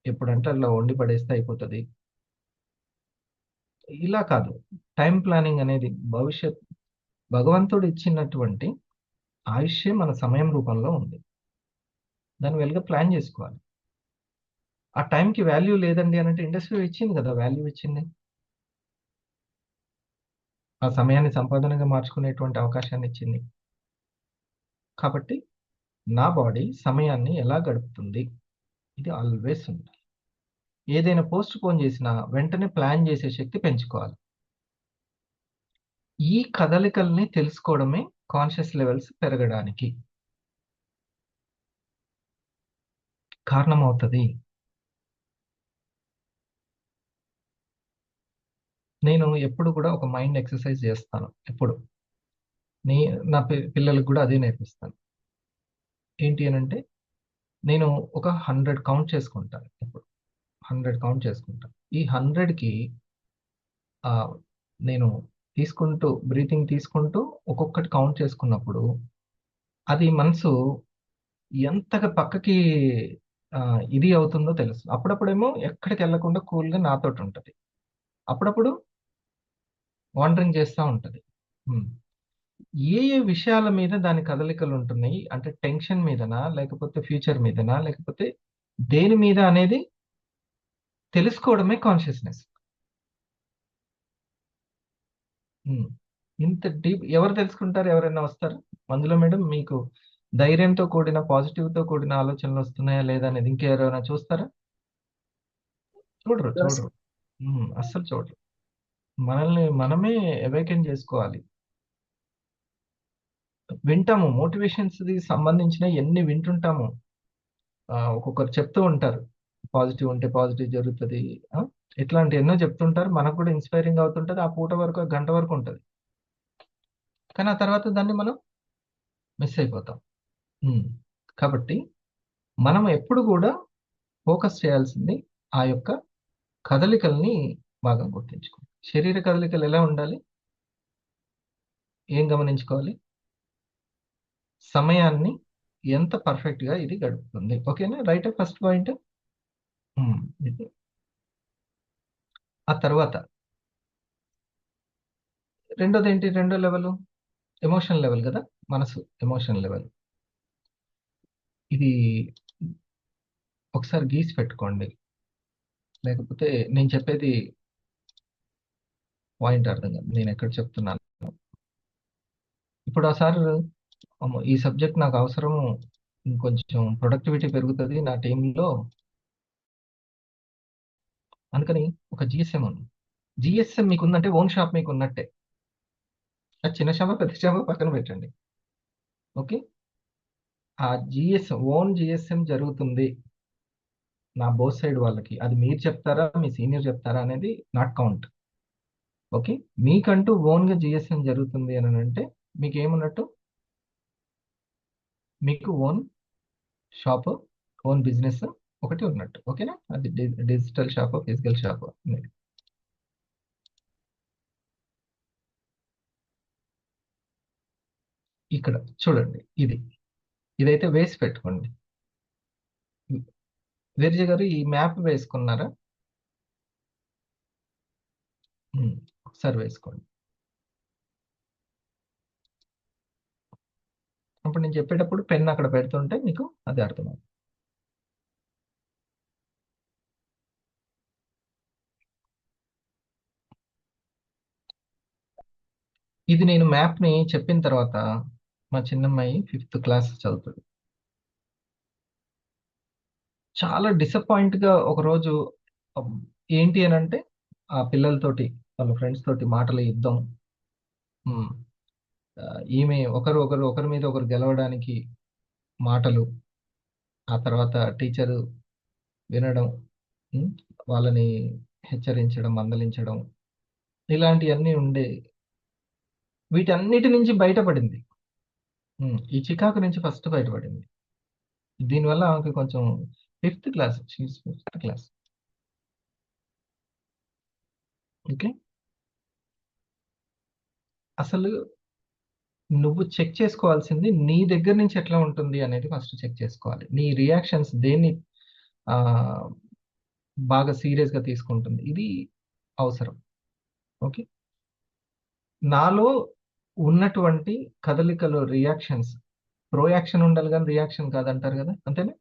ఎప్పుడంటే అట్లా వండి పడేస్తే అయిపోతుంది, ఇలా కాదు. టైం ప్లానింగ్ అనేది భగవంతుడు ఇచ్చినటువంటి ఆయుష్యే మన సమయం రూపంలో ఉంది. దాన్ని వెలుగా ప్లాన్ చేసుకోవాలి. ఆ టైంకి వాల్యూ లేదండి అని అంటే ఇండస్ట్రీ ఇచ్చింది కదా, వాల్యూ ఇచ్చింది. ఆ సమయాన్ని సంపాదనగా మార్చుకునేటువంటి అవకాశాన్ని ఇచ్చింది. కాబట్టి నా బాడీ సమయాన్ని ఎలా గడుపుతుంది, ఇది ఆల్వేస్ ఉంది. ఏదైనా పోస్ట్ పోన్ చేసినా వెంటనే ప్లాన్ చేసే శక్తి పెంచుకోవాలి. ఈ కదలికల్ని తెలుసుకోవడమే కాన్షియస్ లెవెల్స్ పెరగడానికి కారణమవుతుంది. నేను ఎప్పుడు కూడా ఒక మైండ్ ఎక్సర్సైజ్ చేస్తాను. ఎప్పుడు నీ నా పిల్లలకు కూడా అదే నేర్పిస్తాను. ఏంటి అని అంటే నేను ఒక 100 కౌంట్ చేసుకుంటాను. ఎప్పుడు 100 కౌంట్ చేసుకుంటాను. ఈ 100కి నేను తీసుకుంటూ బ్రీతింగ్ తీసుకుంటూ ఒక్కొక్కటి కౌంట్ చేసుకున్నప్పుడు అది మనసు ఎంతగా పక్కకి ఇది అవుతుందో తెలుసు. అప్పుడప్పుడేమో ఎక్కడికి వెళ్ళకుండా కూల్గా నాతోటి ఉంటుంది, అప్పుడప్పుడు వాండరింగ్ చేస్తూ ఉంటుంది. ఏ ఏ విషయాల మీద దాని కదలికలు ఉంటున్నాయి అంటే టెన్షన్ మీదనా, లేకపోతే ఫ్యూచర్ మీదనా, లేకపోతే దేని మీద అనేది తెలుసుకోవడమే కాన్షియస్నెస్. ఇంత డీప్ ఎవరు తెలుసుకుంటారు? ఎవరైనా వస్తారు అందులో మేడం? మీకు ధైర్యంతో కూడిన పాజిటివ్తో కూడిన ఆలోచనలు వస్తున్నాయా లేదా అనేది ఇంకెవరైనా చూస్తారా? చూడరు, చూడరు. అస్సలు చూడరు. మనల్ని మనమే అవేకెన్ చేసుకోవాలి. వింటాము, మోటివేషన్స్ సంబంధించిన ఎన్ని వింటుంటాము. ఒక్కొక్కరు చెప్తూ ఉంటారు పాజిటివ్ ఉంటే పాజిటివ్ జరుగుతుంది, ఇట్లాంటి ఎన్నో చెప్తుంటారు. మనకు కూడా ఇన్స్పైరింగ్ అవుతుంటుంది. ఆ పూట వరకు, గంట వరకు ఉంటుంది, కానీ ఆ తర్వాత దాన్ని మనం మిస్ అయిపోతాం. కాబట్టి మనం ఎప్పుడు కూడా ఫోకస్ చేయాల్సింది ఆ యొక్క కదలికల్ని బాగా గుర్తించుకోవాలి. శరీర కదలికలు ఎలా ఉండాలి, ఏం గమనించుకోవాలి, సమయాన్ని ఎంత పర్ఫెక్ట్ గా ఇది గడుపుతుంది. ఓకేనా? రైట్. ఫస్ట్ పాయింట్ ఇది. ఆ తర్వాత రెండోది ఏంటి? రెండో లెవెల్ ఎమోషన్ లెవెల్ కదా, మనసు ఎమోషన్ లెవెల్. ఇది ఒకసారి గీసి పెట్టుకోండి, లేకపోతే నేను చెప్పేది పాయింట్ అర్థం కాదు నేను ఎక్కడ చెప్తున్నాను. ఇప్పుడు ఆ సార్ ఈ సబ్జెక్ట్ నాకు అవసరము, ఇంకొంచెం ప్రొడక్టివిటీ పెరుగుతుంది నా టీంలో, అందుకని ఒక జిఎస్ఎం ఉంది. జిఎస్ఎం మీకు ఉందంటే ఓన్ షాప్ మీకు ఉన్నట్టే. అది చిన్న షాప్ పెద్ద షాప్ పక్కన పెట్టండి. ఓకే, ఆ ఓన్ జిఎస్ఎం జరుగుతుంది నా బోత్ సైడ్ వాళ్ళకి. అది మీరు చెప్తారా, మీ సీనియర్ చెప్తారా అనేది నాట్ కౌంట్. ఓకే, మీకంటూ ఓన్గా జిఎస్ఎం జరుగుతుంది అని అంటే మీకు ఏమున్నట్టు? మీకు ఓన్ షాప్, ఓన్ బిజినెస్ ఒకటి ఉన్నట్టు. ఓకేనా? అది డిజిటల్ షాప్, ఫిజికల్ షాప్. ఇక్కడ చూడండి, ఇదైతే వేసి పెట్టుకోండి. వీర్జ గారు ఈ మ్యాప్ వేసుకున్నారా? ఒకసారి వేసుకోండి. అప్పుడు నేను చెప్పేటప్పుడు పెన్ అక్కడ పెడుతుంటే మీకు అది అర్థమవుతుంది. ఇది నేను మ్యాప్ని చెప్పిన తర్వాత మా చిన్నమ్మాయి 5th క్లాస్ చదువుతుంది. చాలా డిసప్పాయింట్గా ఒకరోజు ఏంటి అని అంటే ఆ పిల్లలతోటి వాళ్ళ ఫ్రెండ్స్ తోటి మాటల యుద్ధం, ఉమ్, ఈమె ఒకరి మీద ఒకరు గెలవడానికి మాటలు, ఆ తర్వాత టీచరు వినడం, ఉమ్, వాళ్ళని హెచ్చరించడం, మందలించడం, ఇలాంటివన్నీ ఉండే. వీటన్నిటి నుంచి బయటపడింది. ఈ చికాకు నుంచి ఫస్ట్ బయటపడింది. దీనివల్ల ఆమెకి కొంచెం fifth class, fifth class. Okay. అసలు నువ్వు చెక్ చేసుకోవాల్సింది నీ దగ్గర నుంచి ఎట్లా ఉంటుంది అనేది ఫస్ట్ చెక్ చేసుకోవాలి. నీ రియాక్షన్స్ దేన్ని ఆ, బాగా సీరియస్ గా తీసుకుంటుంది, ఇది అవసరం. ఓకే. నాలో ఉన్నటువంటి కదలికలు, రియాక్షన్స్, ప్రోయాక్షన్ ఉండాలి కానీ రియాక్షన్ కాదంటారు కదా, అంతేనా?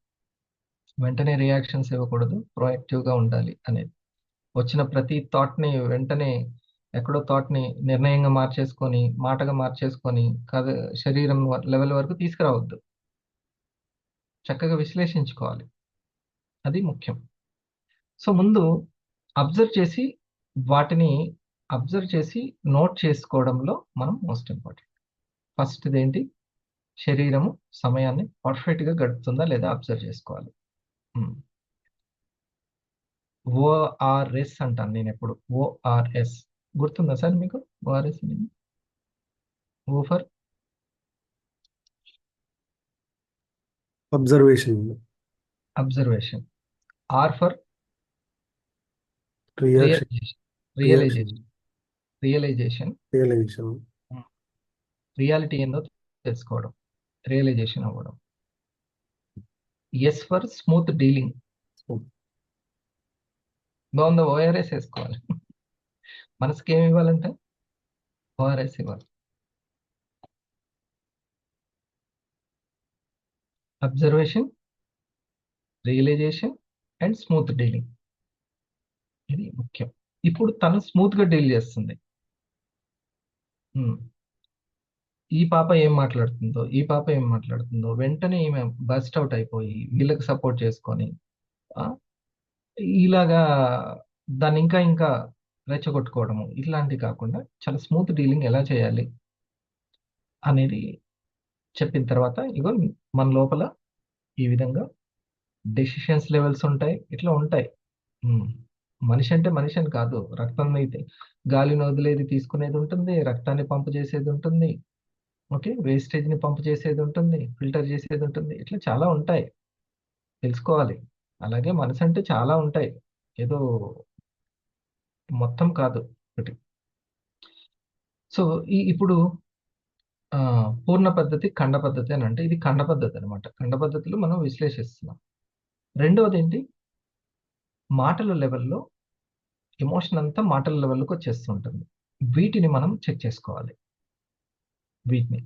వెంటనే రియాక్షన్స్ ఇవ్వకూడదు, proactive గా ఉండాలి అనేది. వచ్చిన ప్రతి థాట్ని వెంటనే ఎక్కడో థాట్ని నిర్ణయంగా మార్చేసుకొని, మాటగా మార్చేసుకొని శరీరం లెవెల్ వరకు తీసుకురావద్దు. చక్కగా విశ్లేషించుకోవాలి, అది ముఖ్యం. సో ముందు అబ్జర్వ్ చేసి, వాటిని అబ్జర్వ్ చేసి నోట్ చేసుకోవడంలో మనం మోస్ట్ ఇంపార్టెంట్. ఫస్ట్ ఏంటి, శరీరము సమయాన్ని పర్ఫెక్ట్గా గడుపుతుందా లేదా అబ్జర్వ్ చేసుకోవాలి. ఓఆర్ఎస్ అంటాను నేను ఎప్పుడు, ఓఆర్ఎస్ గుర్తుందా సార్ మీకు? ORS O for observation, observation, R for reaction, realization, realization, realization, reality ఏందో తెలుసుకోవడం, రియలైజేషన్ అవ్వడం. S for smooth dealing. బాగుందా? ఓఆర్ఎస్ వేసుకోవాలి. మనసుకి ఏమి ఇవ్వాలంటే ఓఆర్ఎస్ ఇవ్వాలి. Observation, realization and smooth dealing, ఇది ముఖ్యం. ఇప్పుడు తను స్మూత్ గా డీల్ చేస్తుంది. ఈ పాప ఏం మాట్లాడుతుందో, ఈ పాప ఏం మాట్లాడుతుందో వెంటనే ఈమె బస్ట్ అవుట్ అయిపోయి వీళ్ళకి సపోర్ట్ చేసుకొని ఆ, ఇలాగా దాన్ని ఇంకా ఇంకా రెచ్చగొట్టుకోవడము, ఇట్లాంటివి కాకుండా చాలా స్మూత్ డీలింగ్ ఎలా చేయాలి అనేది చెప్పిన తర్వాత, ఇగో మన లోపల ఈ విధంగా డెసిషన్స్ లెవెల్స్ ఉంటాయి, ఇట్లా ఉంటాయి. ఉమ్, మనిషి అంటే మనిషి అని కాదు, రక్తం అయితే గాలిని వదిలేది తీసుకునేది ఉంటుంది, రక్తాన్ని పంపు చేసేది ఉంటుంది, ఓకే, వేస్టేజ్ ని పంపు చేసేది ఉంటుంది, ఫిల్టర్ చేసేది ఉంటుంది, ఇట్లా చాలా ఉంటాయి, తెలుసుకోవాలి. అలాగే మనసు అంటే చాలా ఉంటాయి, ఏదో మొత్తం కాదు ఒకటి. సో ఇప్పుడు ఆ, పూర్ణ పద్ధతి, ఖండ పద్ధతి అని అంటే ఇది ఖండ పద్ధతి అనమాట. ఖండ పద్ధతిలో మనం విశ్లేషిస్తున్నాం. రెండవది ఏంటి, మాటల లెవెల్లో ఎమోషన్ అంతా మాటల లెవెల్లోకి వచ్చేస్తుంటుంది. వీటిని మనం చెక్ చేసుకోవాలి. వీటిని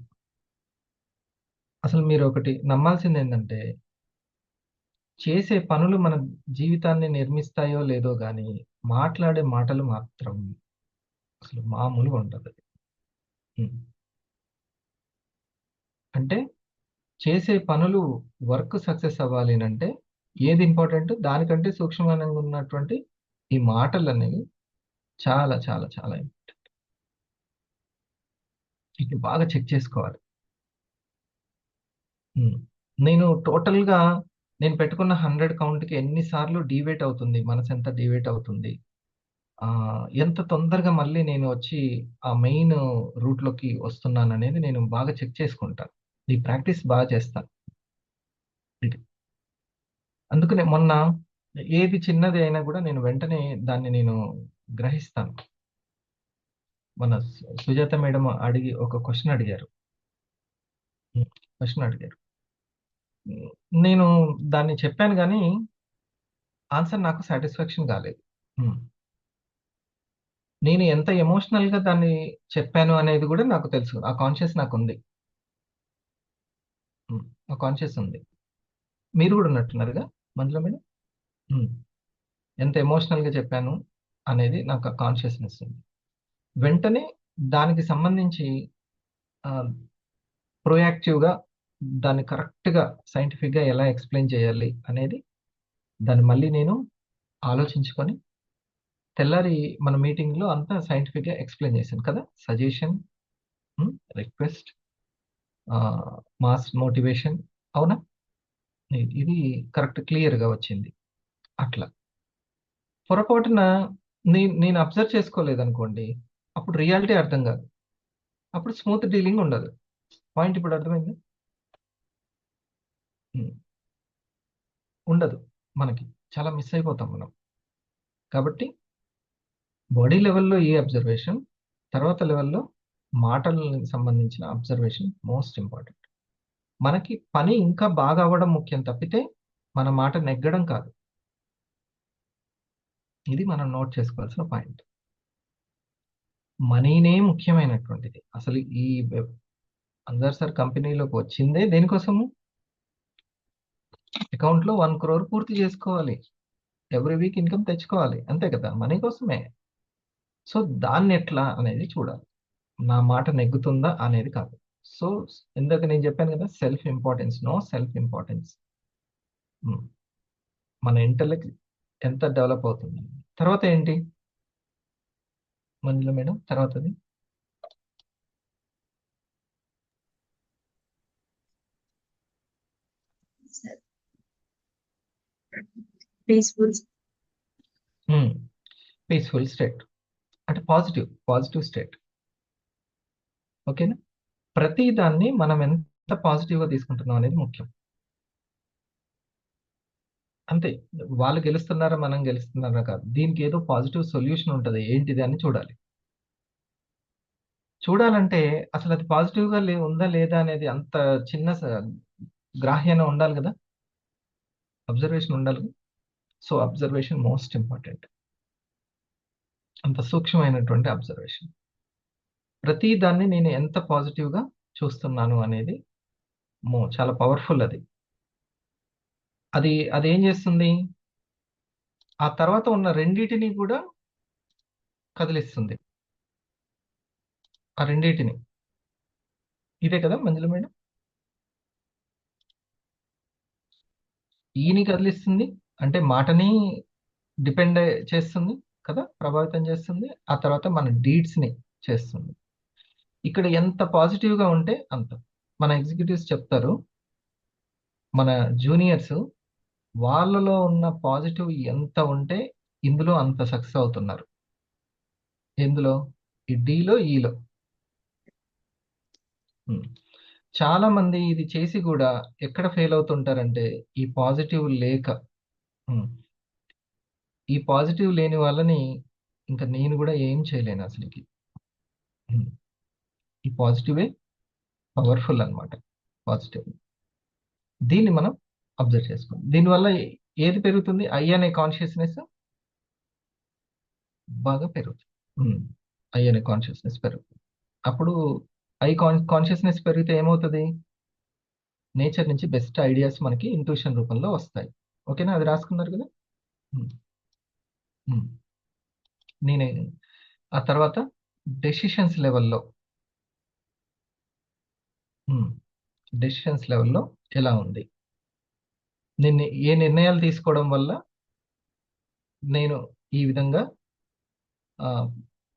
అసలు మీరు ఒకటి నమ్మాల్సింది ఏంటంటే, చేసే పనులు మన జీవితాన్ని నిర్మిస్తాయో లేదో కానీ మాట్లాడే మాటలు మాత్రం అసలు మామూలుగా ఉంటుంది. ఉమ్. అంటే చేసే పనులు, వర్క్ సక్సెస్ అవ్వాలి అంటే ఏది ఇంపార్టెంట్, దానికంటే సూక్ష్మంగా ఉన్నటువంటి ఈ మాటలు అనేవి చాలా చాలా చాలా important. ఇది బాగా చెక్ చేసుకోవాలి. ఉమ్. నేను టోటల్గా నేను పెట్టుకున్న 100 కౌంట్కి ఎన్నిసార్లు డివేట్ అవుతుంది, మనసు ఎంత డివేట్ అవుతుంది, ఆ, ఎంత తొందరగా మళ్ళీ నేను వచ్చి ఆ మెయిన్ రూట్లోకి వస్తున్నాను అనేది నేను బాగా చెక్ చేసుకుంటాను. ఈ ప్రాక్టీస్ బాగా చేస్తాను. ఇది అందుకనే మొన్న ఏది చిన్నది అయినా కూడా నేను వెంటనే దాన్ని నేను గ్రహిస్తాను. మన సుజాత మేడం ఒక క్వశ్చన్ అడిగారు. క్వశ్చన్ అడిగారు, నేను దాన్ని చెప్పాను కానీ ఆన్సర్ నాకు సాటిస్ఫాక్షన్ కాలేదు. ఉమ్. నేను ఎంత ఎమోషనల్ గా దాన్ని చెప్పాను అనేది కూడా నాకు తెలుసు, ఆ కాన్షియస్ నాకు ఉంది. ఆ కాన్షియస్ ఉంది. మీరు కూడా ఉన్నట్టున్నారుగా మంజుల మేడం. ఉమ్. ఎంత ఎమోషనల్ గా చెప్పాను అనేది నాకు ఆ కాన్షియస్నెస్ ఉంది. వెంటనే దానికి సంబంధించి ప్రొయాక్టివ్గా దాన్ని కరెక్ట్గా సైంటిఫిక్గా ఎలా ఎక్స్ప్లెయిన్ చేయాలి అనేది దాన్ని మళ్ళీ నేను ఆలోచించుకొని తెల్లారి మన మీటింగ్లో అంతా సైంటిఫిక్గా ఎక్స్ప్లెయిన్ చేశాను కదా. Suggestion, request, mass motivation. అవునా? ఇది కరెక్ట్ క్లియర్గా వచ్చింది. అట్లా పొరపాటున నేను అబ్జర్వ్ చేసుకోలేదనుకోండి, అప్పుడు రియాలిటీ అర్థం కాదు, అప్పుడు స్మూత్ డీలింగ్ ఉండదు. పాయింట్ ఇప్పుడు అర్థమైంది? ఉమ్, ఉండదు, మనకి చాలా మిస్ అయిపోతాం మనం. కాబట్టి బాడీ లెవెల్లో ఏ అబ్జర్వేషన్, తర్వాత లెవెల్లో మాటలకు సంబంధించిన అబ్జర్వేషన్ మోస్ట్ ఇంపార్టెంట్. మనకి పని ఇంకా బాగా అవ్వడం ముఖ్యం తప్పితే మన మాట నెగ్గడం కాదు. ఇది మనం నోట్ చేసుకోవాల్సిన పాయింట్. మనీనే ముఖ్యమైనటువంటిది. అసలు ఈ అందర్ సార్ కంపెనీలోకి వచ్చిందే దేనికోసము? అకౌంట్లో 1 crore పూర్తి చేసుకోవాలి, ఎవ్రీ వీక్ ఇన్కమ్ తెచ్చుకోవాలి, అంతే కదా, మనీ కోసమే. సో దాన్ని ఎట్లా అనేది చూడాలి, నా మాట నెగ్గుతుందా అనేది కాదు. సో ఇందాక నేను చెప్పాను కదా, self importance, no self importance. మన ఇంటెలెక్ట్ ఎంత డెవలప్ అవుతుంది. తర్వాత ఏంటి మంజుల మేడం, తర్వాతది పీస్ఫుల్. పీస్ఫుల్ స్టేట్ అంటే పాజిటివ్ స్టేట్. ఓకేనా? ప్రతి దాన్ని మనం ఎంత పాజిటివ్గా తీసుకుంటున్నాం అనేది ముఖ్యం. అంతే, వాళ్ళు గెలుస్తున్నారా మనం గెలుస్తున్నారా కాదు, దీనికి ఏదో పాజిటివ్ సొల్యూషన్ ఉంటుంది, ఏంటిది అని చూడాలి. చూడాలంటే అసలు అది పాజిటివ్గా ఉందా లేదా అనేది అంత చిన్న గ్రాహ్యాన ఉండాలి కదా, అబ్జర్వేషన్ ఉండాలి. సో అబ్జర్వేషన్ మోస్ట్ ఇంపార్టెంట్, అంత సూక్ష్మమైనటువంటి అబ్జర్వేషన్. ప్రతి దాన్ని నేను ఎంత పాజిటివ్గా చూస్తున్నాను అనేది చాలా పవర్ఫుల్. అది అదేం చేస్తుంది, ఆ తర్వాత ఉన్న రెండిటిని కూడా కదిలిస్తుంది. ఆ రెండిటిని, ఇదే కదా మంజుల మేడం, ఈని కదిలిస్తుంది అంటే మాటని డిపెండ్ చేస్తుంది కదా, ప్రభావితం చేస్తుంది. ఆ తర్వాత మన డీడ్స్ని చేస్తుంది. ఇక్కడ ఎంత పాజిటివ్గా ఉంటే అంత. మన ఎగ్జిక్యూటివ్స్ చెప్తారు, మన జూనియర్స్ వాళ్ళలో ఉన్న పాజిటివ్ ఎంత ఉంటే ఇందులో అంత సక్సెస్ అవుతున్నారు. ఎందులో? ఈ డీలో, ఈలో. చాలా మంది ఇది చేసి కూడా ఎక్కడ ఫెయిల్ అవుతుంటారంటే ఈ పాజిటివ్ లేక. ఉమ్, ఈ పాజిటివ్ లేని వాళ్ళని ఇంకా నేను కూడా ఏం చేయలేను అసలుకి. ఈ పాజిటివే పవర్ఫుల్ అన్నమాట. పాజిటివ్, దీన్ని మనం అబ్జర్వ్ చేసుకోండి. దీనివల్ల ఏది పెరుగుతుంది? ఐ అనే కాన్షియస్నెస్ బాగా పెరుగుతుంది. ఐ అనే కాన్షియస్నెస్ పెరుగుతుంది. అప్పుడు ఐ కాన్షియస్నెస్ పెరిగితే ఏమవుతుంది? నేచర్ నుంచి బెస్ట్ ఐడియాస్ మనకి ఇంట్యూషన్ రూపంలో వస్తాయి. ఓకేనా? అది రాసుకున్నారు కదా. ఉమ్, ఉమ్. నేనే ఆ తర్వాత డెసిషన్స్ లెవెల్లో, డెసిషన్స్ లెవెల్లో ఎలా ఉంది, నేను ఏ నిర్ణయాలు తీసుకోవడం వల్ల నేను ఈ విధంగా ఆ,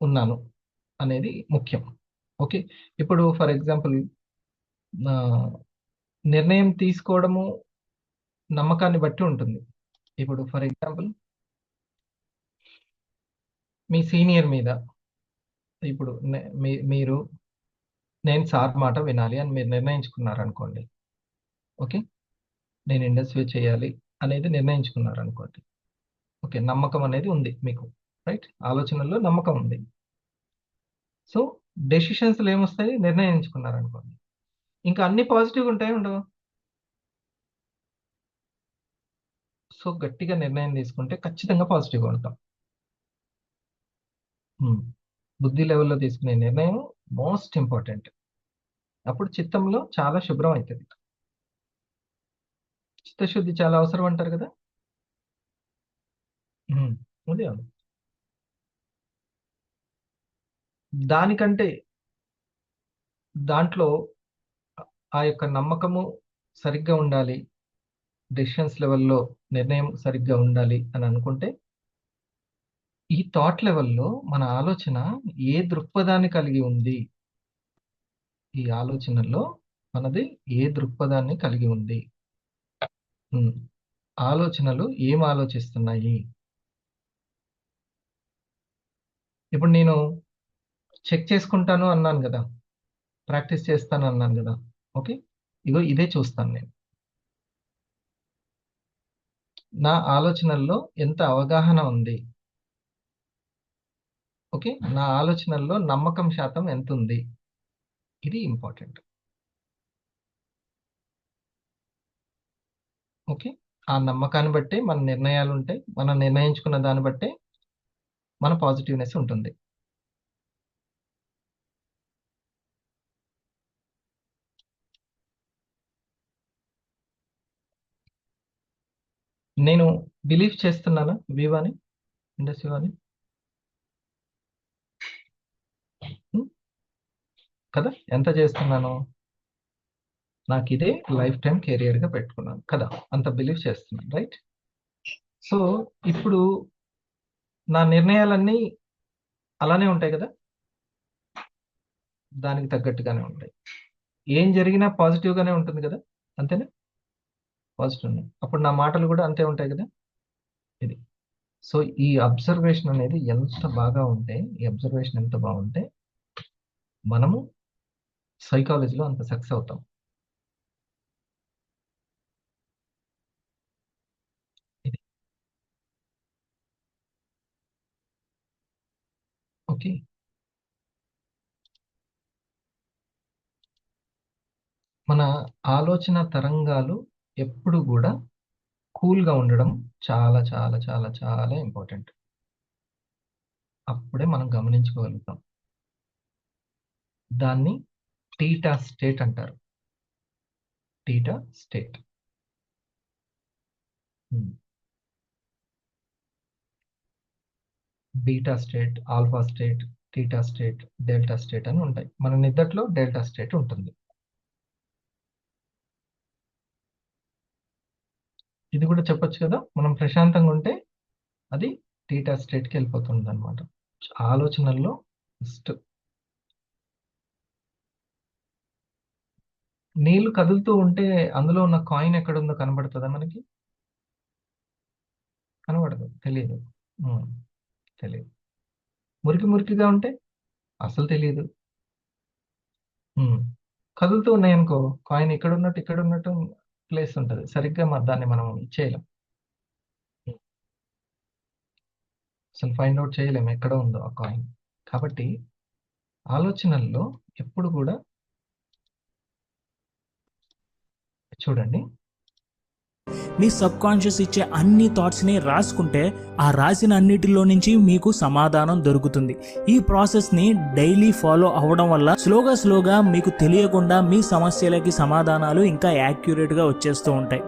ఉన్నాను అనేది ముఖ్యం. ఓకే, ఇప్పుడు ఫర్ ఎగ్జాంపుల్ నిర్ణయం తీసుకోవడము నమ్మకాన్ని బట్టి ఉంటుంది. ఇప్పుడు ఫర్ ఎగ్జాంపుల్ మీ సీనియర్ మీద, ఇప్పుడు మీరు నేను సార్ మాట వినాలి అని మీరు నిర్ణయించుకున్నారు అనుకోండి. ఓకే, నేను ఇండస్ట్రీ చేయాలి అనేది నిర్ణయించుకున్నారు అనుకోండి. ఓకే, నమ్మకం అనేది ఉంది మీకు, రైట్? ఆలోచనల్లో నమ్మకం ఉంది. సో డెసిషన్స్లో ఏమొస్తాయి? నిర్ణయించుకున్నారు అనుకోండి, ఇంకా అన్ని పాజిటివ్ ఉంటాయి ఉండవు? సో గట్టిగా నిర్ణయం తీసుకుంటే ఖచ్చితంగా పాజిటివ్గా ఉంటాం. బుద్ధి లెవెల్లో తీసుకునే నిర్ణయం మోస్ట్ ఇంపార్టెంట్. అప్పుడు చిత్తంలో చాలా శుభ్రం అవుతుంది. చిత్తశుద్ధి చాలా అవసరం అంటారు కదా. ఉంది. దానికంటే దాంట్లో ఆ యొక్క నమ్మకము సరిగ్గా ఉండాలి, డెసిషన్స్ లెవెల్లో నిర్ణయం సరిగ్గా ఉండాలి అని అనుకుంటే ఈ థాట్ లెవెల్లో మన ఆలోచన ఏ దృక్పథాన్ని కలిగి ఉంది, ఈ ఆలోచనల్లో మనది ఏ దృక్పథాన్ని కలిగి ఉంది, ఆలోచనలు ఏం ఆలోచిస్తున్నాయి. ఇప్పుడు నేను చెక్ చేసుకుంటాను అన్నాను కదా, ప్రాక్టీస్ చేస్తాను అన్నాను కదా. ఓకే, ఇగో ఇదే చూస్తాను నేను. నా ఆలోచనల్లో ఎంత అవగాహన ఉంది, ఓకే, నా ఆలోచనల్లో నమ్మకం శాతం ఎంత ఉంది, ఇది ఇంపార్టెంట్. ఓకే, ఆ నమ్మకాన్ని బట్టే మన నిర్ణయాలు ఉంటాయి, మనం నిర్ణయించుకున్న దాన్ని బట్టే మన పాజిటివ్నెస్ ఉంటుంది. నేను బిలీవ్ చేస్తున్నానా వివాని, ఇండస్ వివాని కదా, ఎంత చేస్తున్నాను, నాకు ఇదే లైఫ్ టైం కెరియర్గా పెట్టుకున్నాను కదా, అంత బిలీవ్ చేస్తున్నాను, రైట్. సో ఇప్పుడు నా నిర్ణయాలన్నీ అలానే ఉంటాయి కదా, దానికి తగ్గట్టుగానే ఉంటాయి. ఏం జరిగినా పాజిటివ్గానే ఉంటుంది కదా, అంతేనా, పాజిటివ్. అప్పుడు నా మాటలు కూడా అంతే ఉంటాయి కదా. ఇది సో ఈ అబ్జర్వేషన్ అనేది ఎంత బాగా ఉంటే, ఈ అబ్జర్వేషన్ ఎంత బాగుంటే మనము సైకాలజీలో అంత సక్సెస్ అవుతాం. ఇది ఓకే. మన ఆలోచన తరంగాలు ఎప్పుడు కూడా కూల్గా ఉండడం చాలా చాలా చాలా చాలా ఇంపార్టెంట్. అప్పుడే మనం గమనించుకోగలుగుతాం. దాన్ని టీటా స్టేట్ అంటారు, theta state. Beta state, alpha state, theta state, delta state అని ఉంటాయి. మన నిద్దట్లో డెల్టా స్టేట్ ఉంటుంది. ఇది కూడా చెప్పొచ్చు కదా, మనం ప్రశాంతంగా ఉంటే అది టీటా స్టేట్కి వెళ్ళిపోతుంది అనమాట. ఆలోచనల్లో ఫస్ట్ నీళ్లు కదులుతూ ఉంటే అందులో ఉన్న కాయిన్ ఎక్కడుందో కనబడుతుందా మనకి? కనబడదు, తెలియదు. తెలియదు. మురికి మురికిగా ఉంటే అసలు తెలియదు. కదులుతూ ఉన్నాయనుకో, కాయిన్ ఇక్కడ ఉన్నట్టు ప్లేస్ ఉంటుంది, సరిగ్గా దాన్ని మనం ఇచ్చేయలేం, అసలు ఫైండ్ అవుట్ చేయలేము ఎక్కడ ఉందో ఆ కాయిన్. కాబట్టి ఆలోచనల్లో ఎప్పుడు కూడా చూడండి, మీ సబ్ కాన్షియస్ ఇచ్చే అన్ని థాట్స్ని రాసుకుంటే ఆ రాసిన అన్నిటిలో నుంచి మీకు సమాధానం దొరుకుతుంది. ఈ ప్రాసెస్ని డైలీ ఫాలో అవ్వడం వల్ల స్లోగా మీకు తెలియకుండా మీ సమస్యలకి సమాధానాలు ఇంకా యాక్యురేట్గా వచ్చేస్తూ ఉంటాయి.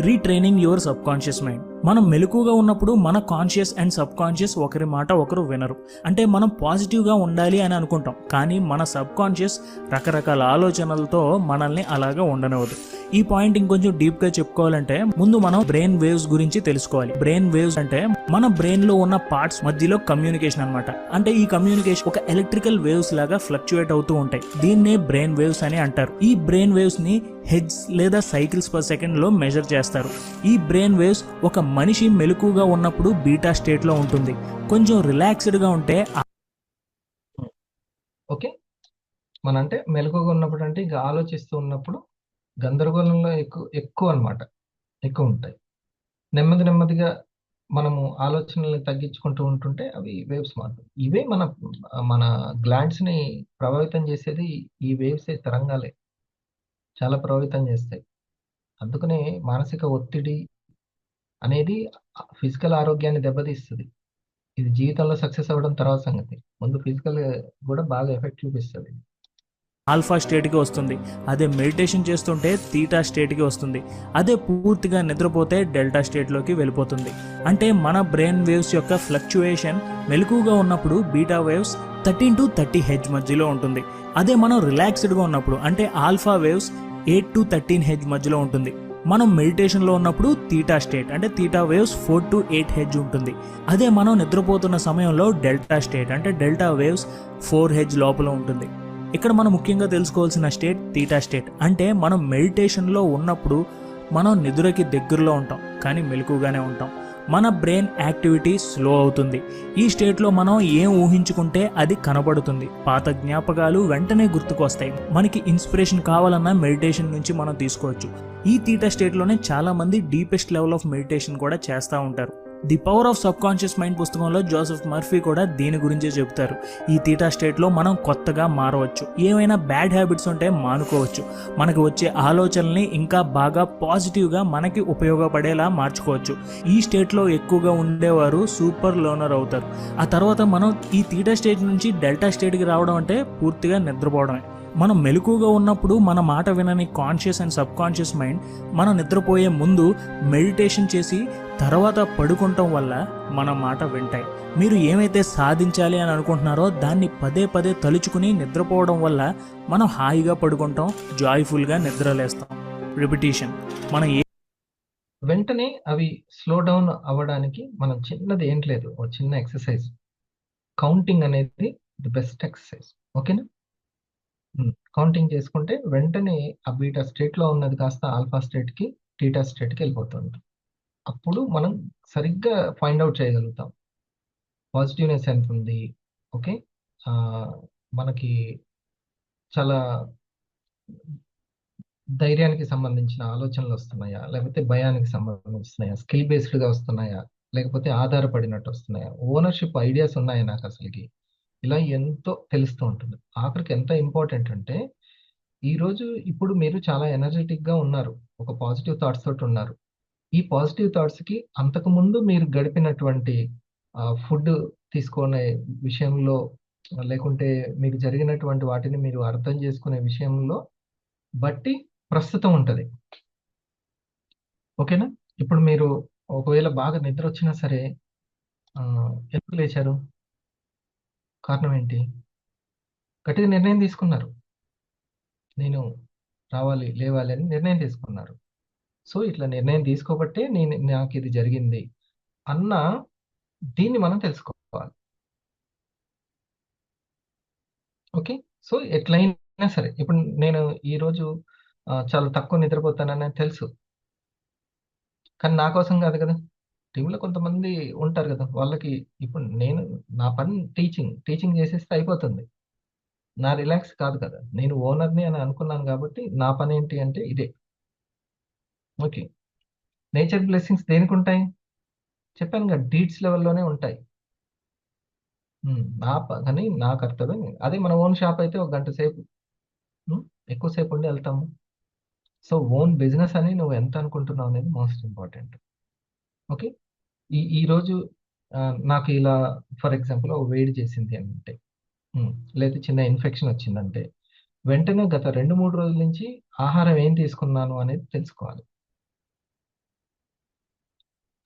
Retraining your sub conscious mind. మనం మెలకుగా ఉన్నప్పుడు మన కాన్షియస్ అండ్ సబ్ కాన్షియస్ ఒకరి మాట ఒకరు వినరు. అంటే మనం పాజిటివ్గా ఉండాలి అని అనుకుంటాం, కానీ మన సబ్ కాన్షియస్ రకరకాల ఆలోచనలతో మనల్ని అలాగా ఉండనివ్వదు. ఈ పాయింట్ ఇంకొంచెం డీప్గా చెప్పుకోవాలంటే ముందు మనం బ్రెయిన్ వేవ్స్ గురించి తెలుసుకోవాలి. బ్రెయిన్ వేవ్స్ అంటే మన బ్రెయిన్ లో ఉన్న పార్ట్స్ మధ్యలో కమ్యూనికేషన్ అనమాట. అంటే ఈ కమ్యూనికేషన్ ఒక ఎలక్ట్రికల్ వేవ్స్ లాగా ఫ్లక్చుయేట్ అవుతూ ఉంటాయి. దీన్నే బ్రెయిన్ వేవ్స్ అని అంటారు. ఈ బ్రెయిన్ వేవ్స్ ని హెడ్స్ లేదా సైకిల్స్ పర్ సెకండ్ లో మెజర్ చేస్తారు. ఈ బ్రెయిన్ వేవ్స్ ఒక మనిషి మెలకుగా ఉన్నప్పుడు బీటా స్టేట్ లో ఉంటుంది, కొంచెం రిలాక్స్డ్ గా ఉంటే. ఓకే, మన అంటే మెలకుగా ఉన్నప్పుడు అంటే ఇంకా ఆలోచిస్తూ ఉన్నప్పుడు గందరగోళంలో ఎక్కువ అనమాట, ఎక్కువ ఉంటాయి. నెమ్మదిగా మనము ఆలోచనల్ని తగ్గించుకుంటూ ఉంటుంటే అవి వేవ్స్ మాత్రం. ఇవే మన గ్లాండ్స్ ని ప్రభావితం చేసేది ఈ వేవ్స్, తరంగాలే చాలా ప్రభావితం చేస్తాయి. అందుకనే మానసిక ఒత్తిడి అనేది ఫిజికల్ ఆరోగ్యాన్ని దెబ్బతీస్తుంది. ఇది జీవితంలో సక్సెస్ అవ్వడం తర్వాత సంగతి, ముందు ఫిజికల్ కూడా బాగా ఎఫెక్ట్ చూపిస్తుంది. ఆల్ఫా స్టేట్కి వస్తుంది, అదే మెడిటేషన్ చేస్తుంటే తీటా స్టేట్కి వస్తుంది, అదే పూర్తిగా నిద్రపోతే డెల్టా స్టేట్లోకి వెళ్ళిపోతుంది. అంటే మన బ్రెయిన్ వేవ్స్ యొక్క ఫ్లక్చుయేషన్ మెలకుగా ఉన్నప్పుడు బీటా వేవ్స్ 13 to 30 హెడ్జ్ మధ్యలో ఉంటుంది. అదే మనం రిలాక్స్డ్గా ఉన్నప్పుడు అంటే ఆల్ఫా వేవ్స్ 8 to 13 హెడ్జ్ మధ్యలో ఉంటుంది. మనం మెడిటేషన్లో ఉన్నప్పుడు థీటా స్టేట్ అంటే థీటా వేవ్స్ 4 to 8 హెడ్జ్ ఉంటుంది. అదే మనం నిద్రపోతున్న సమయంలో డెల్టా స్టేట్ అంటే డెల్టా వేవ్స్ 4 హెడ్జ్ లోపల ఉంటుంది. ఇక్కడ మనం ముఖ్యంగా తెలుసుకోవాల్సిన స్టేట్ థీటా స్టేట్. అంటే మనం మెడిటేషన్లో ఉన్నప్పుడు మనం నిద్రకి దగ్గరలో ఉంటాం కానీ మెలకుగానే ఉంటాం. మన బ్రెయిన్ యాక్టివిటీ స్లో అవుతుంది. ఈ స్టేట్లో మనం ఏం ఊహించుకుంటే అది కనబడుతుంది. పాత జ్ఞాపకాలు వెంటనే గుర్తుకొస్తాయి. మనకి ఇన్స్పిరేషన్ కావాలన్నా మెడిటేషన్ నుంచి మనం తీసుకోవచ్చు. ఈ థీటా స్టేట్లోనే చాలామంది డీపెస్ట్ లెవెల్ ఆఫ్ మెడిటేషన్ కూడా చేస్తూ ఉంటారు. The power of sub conscious mind పుస్తకంలో జోసెఫ్ మర్ఫీ కూడా దీని గురించే చెబుతారు. ఈ థీటా స్టేట్లో మనం కొత్తగా మారవచ్చు. ఏమైనా బ్యాడ్ హ్యాబిట్స్ ఉంటే మానుకోవచ్చు. మనకు వచ్చే ఆలోచనల్ని ఇంకా బాగా పాజిటివ్గా మనకి ఉపయోగపడేలా మార్చుకోవచ్చు. ఈ స్టేట్లో ఎక్కువగా ఉండేవారు సూపర్ లర్నర్ అవుతారు. ఆ తర్వాత మనం ఈ థీటా స్టేట్ నుంచి డెల్టా స్టేట్కి రావడం అంటే పూర్తిగా నిద్రపోవడమే. మనం మెలకుగా ఉన్నప్పుడు మన మాట వినని conscious and sub conscious mind మనం నిద్రపోయే ముందు మెడిటేషన్ చేసి తర్వాత పడుకుంటాం వల్ల మన మాట వింటాయి. మీరు ఏమైతే సాధించాలి అని అనుకుంటున్నారో దాన్ని పదే పదే తలుచుకుని నిద్రపోవడం వల్ల మనం హాయిగా పడుకుంటాం, జాయ్ఫుల్గా నిద్రలేస్తాం. రిపిటీషన్ మనం వెంటనే అవి స్లో డౌన్ అవ్వడానికి మనం చిన్నది ఏంటి లేదు, ఒక చిన్న ఎక్సర్సైజ్. కౌంటింగ్ అనేది ది బెస్ట్ ఎక్సర్సైజ్. ఓకేనా? కౌంటింగ్ చేసుకుంటే వెంటనే ఆ బీటా స్టేట్లో ఉన్నది కాస్త ఆల్ఫా స్టేట్కి టీటా స్టేట్కి వెళ్ళిపోతుంది. అప్పుడు మనం సరిగ్గా ఫైండ్ అవుట్ చేయగలుగుతాం పాజిటివ్నెస్ ఎంత ఉంది. ఓకే, మనకి చాలా ధైర్యానికి సంబంధించిన ఆలోచనలు వస్తున్నాయా, లేకపోతే భయానికి సంబంధిస్తున్నాయా, స్కిల్ బేస్డ్గా వస్తున్నాయా, లేకపోతే ఆధారపడినట్టు వస్తున్నాయా, ఓనర్షిప్ ఐడియాస్ ఉన్నాయా నాకు అసలుకి, ఇలా ఎంతో తెలుస్తూ ఉంటుంది. ఆఖరికి ఎంత ఇంపార్టెంట్ అంటే ఈరోజు ఇప్పుడు మీరు చాలా ఎనర్జెటిక్గా ఉన్నారు, ఒక పాజిటివ్ థాట్స్ తోటి ఉన్నారు. ఈ పాజిటివ్ థాట్స్కి అంతకుముందు మీరు గడిపినటువంటి ఫుడ్ తీసుకునే విషయంలో, లేకుంటే మీకు జరిగినటువంటి వాటిని మీరు అర్థం చేసుకునే విషయంలో బట్టి ప్రస్తుతం ఉంటుంది. ఓకేనా? ఇప్పుడు మీరు ఒకవేళ బాగా నిద్ర వచ్చినా సరే ఎందుకు లేచారు? కారణం ఏంటి? గట్టిగా నిర్ణయం తీసుకున్నారు, నేను రావాలి లేవాలి అని నిర్ణయం తీసుకున్నారు. సో ఇట్లా నిర్ణయం తీసుకోబట్టే నాకు ఇది జరిగింది అన్న దీన్ని మనం తెలుసుకోవాలి. ఓకే, సో ఎట్లయినా సరే ఇప్పుడు నేను ఈరోజు చాలా తక్కువ నిద్రపోతానని తెలుసు, కానీ నా కోసం కాదు కదా. టీంలో కొంతమంది ఉంటారు కదా, వాళ్ళకి ఇప్పుడు నేను నా పని టీచింగ్ చేసేస్తే అయిపోతుంది, నా రిలాక్స్ కాదు కదా. నేను ఓనర్ని అని అనుకున్నాను కాబట్టి నా పని ఏంటి అంటే ఇదే. ఓకే, నేచర్ బ్లెస్సింగ్స్ దేనికి ఉంటాయి చెప్పాను కదా, డీడ్స్ లెవెల్లోనే ఉంటాయి. కానీ నా కర్తవ్యం అదే. మన ఓన్ షాప్ అయితే ఒక గంట సేపు ఎక్కువసేపు ఉండి వెళ్తాము. సో ఓన్ బిజినెస్ అని నువ్వు ఎంత అనుకుంటున్నావు అనేది మోస్ట్ ఇంపార్టెంట్. ఓకే, ఈరోజు నాకు ఇలా ఫర్ ఎగ్జాంపుల్ వేడి చేసింది అంటే, లేదా చిన్న ఇన్ఫెక్షన్ వచ్చిందంటే వెంటనే గత 2-3 రోజుల నుంచి ఆహారం ఏం తీసుకున్నాను అనేది తెలుసుకోవాలి.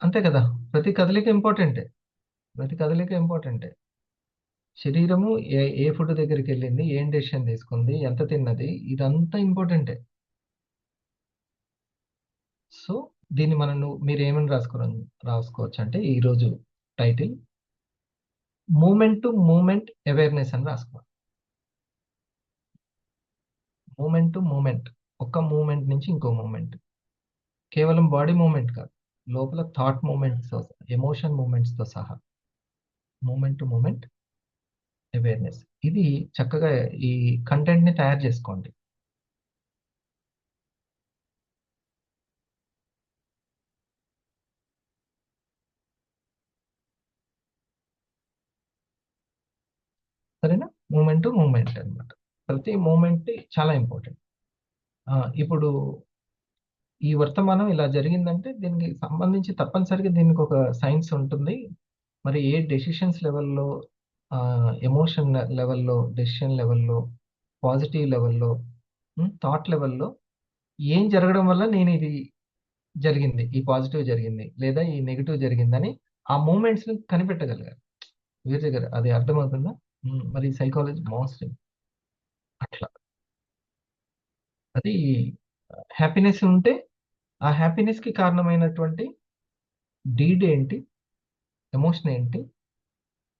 అంతే కదా, ప్రతి కదలిక ఇంపార్టెంటే. శరీరము ఏ ఫుడ్ దగ్గరికి వెళ్ళింది, ఏం డెసిషన్ తీసుకుంది, ఎంత తిన్నది, ఇదంతా ఇంపార్టెంటే. సో దీన్ని మీరు ఏమని రాసుకోవచ్చు అంటే ఈరోజు title moment to moment awareness అని రాసుకోవాలి. మూమెంట్ టు మూమెంట్, ఒక మూమెంట్ నుంచి ఇంకో మూమెంట్, కేవలం బాడీ మూమెంట్ కాదు, లోపల థాట్ మూమెంట్స్, ఎమోషన్ మూమెంట్స్తో సహా మూమెంట్ టు మూమెంట్ అవేర్నెస్. ఇది చక్కగా ఈ కంటెంట్ని తయారు చేసుకోండి. సరేనా? మూమెంట్ టు మూమెంట్ అనమాట. ప్రతి మూమెంట్ చాలా ఇంపార్టెంట్. ఇప్పుడు ఈ వర్తమానం ఇలా జరిగిందంటే దీనికి సంబంధించి తప్పనిసరిగా దీనికి ఒక సైన్స్ ఉంటుంది. మరి ఏ డెసిషన్స్ లెవెల్లో, ఎమోషన్ లెవెల్లో, డెసిషన్ లెవెల్లో, పాజిటివ్ లెవెల్లో, థాట్ లెవెల్లో ఏం జరగడం వల్ల నేను ఇది జరిగింది, ఈ పాజిటివ్ జరిగింది లేదా ఈ నెగిటివ్ జరిగిందని ఆ మూమెంట్స్ని కనిపెట్టగలిగారు వీర్ దగ్గర. అది అర్థమవుతుందా? మరి సైకాలజీ మోస్ట్ అట్లా. అది హ్యాపీనెస్ ఉంటే ఆ హ్యాపీనెస్ కి కారణమైనటువంటి డీడ్ ఏంటి, ఎమోషన్ ఏంటి,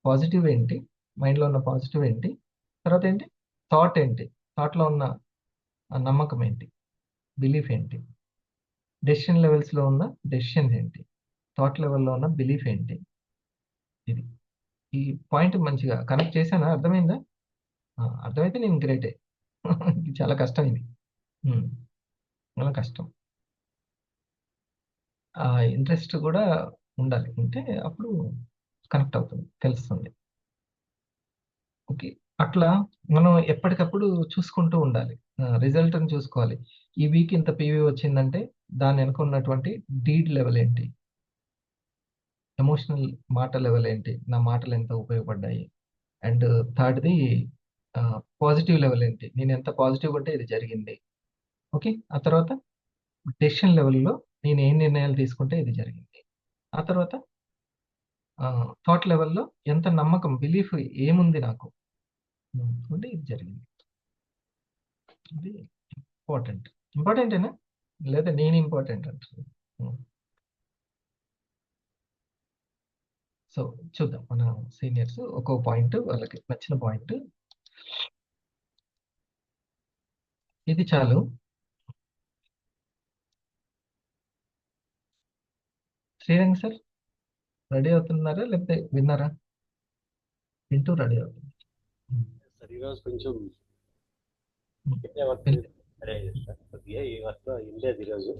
పాజిటివ్ ఏంటి, మైండ్లో ఉన్న పాజిటివ్ ఏంటి, తర్వాత ఏంటి థాట్ ఏంటి, థాట్లో ఉన్న ఆ నమ్మకం ఏంటి, బిలీఫ్ ఏంటి, డెసిషన్ లెవెల్స్లో ఉన్న డెసిషన్ ఏంటి, థాట్ లెవెల్లో ఉన్న బిలీఫ్ ఏంటి. ఇది ఈ పాయింట్ మంచిగా కనెక్ట్ చేశానా? అర్థమైందా? అర్థమైతే నేను గ్రేటే. ఇది చాలా కష్టం ఇది. ఉమ్, చాలా కష్టం. ఆ ఇంట్రెస్ట్ కూడా ఉండాలి, ఉంటే అప్పుడు కనెక్ట్ అవుతుంది, తెలుస్తుంది. ఓకే. అట్లా మనం ఎప్పటికప్పుడు చూసుకుంటూ ఉండాలి. రిజల్ట్‌ని చూసుకోవాలి. ఈ వీక్ ఇంత పీవీ వచ్చిందంటే దాని వెనక ఉన్నటువంటి డీడ్ లెవెల్ ఏంటి? ఎమోషనల్ మాట లెవెల్ ఏంటి? నా మాటలు ఎంత ఉపయోగపడ్డాయి? అండ్ థర్డ్‌ది పాజిటివ్ లెవెల్ ఏంటి? నేను ఎంత పాజిటివ్‌గా ఉంటే ఇది జరిగింది. ఓకే. ఆ తర్వాత డెసిషన్ లెవెల్‌లో నేను ఏ నిర్ణయాలు తీసుకుంటే ఇది జరిగింది. ఆ తర్వాత థాట్ లెవెల్‌లో ఎంత నమ్మకం, బిలీఫ్ ఏముంది నాకు? ఉంటే ఇది జరిగింది. ఇది ఇంపార్టెంట్. ఇంపార్టెంటేనా? లేదా నేను ఇంపార్టెంట్ అంటున్నా? హ్మ్. సో, చూద్దాం మన సీనియర్స్ ఒక్కో పాయింట్ వాళ్ళకి నచ్చిన పాయింట్. ఇది చాలు. శ్రీరంగ్ సార్ రెడీ అవుతున్నారా? లేకపోతే విన్నారా? వింటూ రెడీ అవుతుంది. సార్ ఈరోజు కొంచెం ఇదే వర్క్ రెడీ అయ్యింది సార్. కొద్దిగా ఈ వర్క్ ఇండేది ఈరోజు.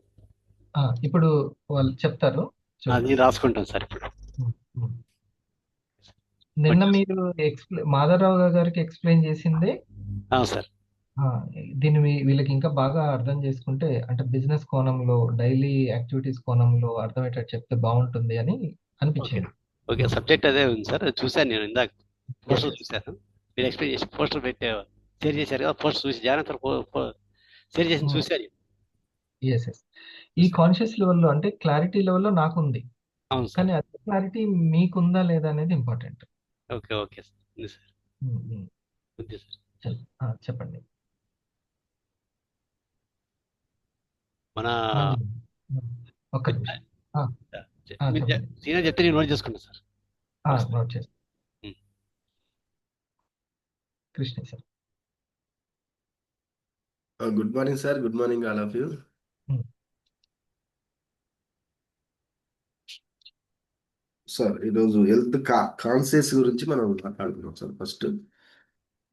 ఇప్పుడు వాళ్ళు చెప్తారు చూడండి. అది రాసుకుంటాం సార్ ఇప్పుడు. ఉమ్, ఉమ్. నిన్న మీరు మాధవరావు గారికి ఎక్స్ప్లెయిన్ చేసిందే. సార్ దీన్ని వీళ్ళకి ఇంకా బాగా అర్థం చేసుకుంటే, అంటే బిజినెస్ కోణంలో, డైలీ యాక్టివిటీస్ కోణంలో అర్థమయ్యేటట్టు చెప్తే బాగుంటుంది అని అనిపించింది. ఓకే సబ్జెక్ట్ అదే ఉంది సార్. చూశాను నేను ఇందాక పోస్టర్ చూశాను. మీరు ఎక్స్ప్లెయిన్ చేసి పోస్టర్ పెట్టే షేర్ చేశారు కదా, పోస్టర్ చూసి జాగ్రత్త షేర్ చేసి చూశాను. Yes yes. ఈ కాన్షియస్ లెవెల్లో అంటే క్లారిటీ లెవెల్లో నాకుంది, అవును సార్. కానీ అదే క్లారిటీ మీకుందా లేదా అనేది ఇంపార్టెంట్. Okay okay sir. ఉంది సార్. ఉంది సార్. చెప్పండి. మన ఒక్క నిమిషం. సీనియర్ చెప్తే నేను నోట్ చేసుకుంటాను సార్. నోట్ చేస్తాను. Krishna sir. Good morning sir. Good morning all of you. Sir ఈరోజు హెల్త్ కాన్షియస్ గురించి మనం మాట్లాడుకున్నాం సార్. ఫస్ట్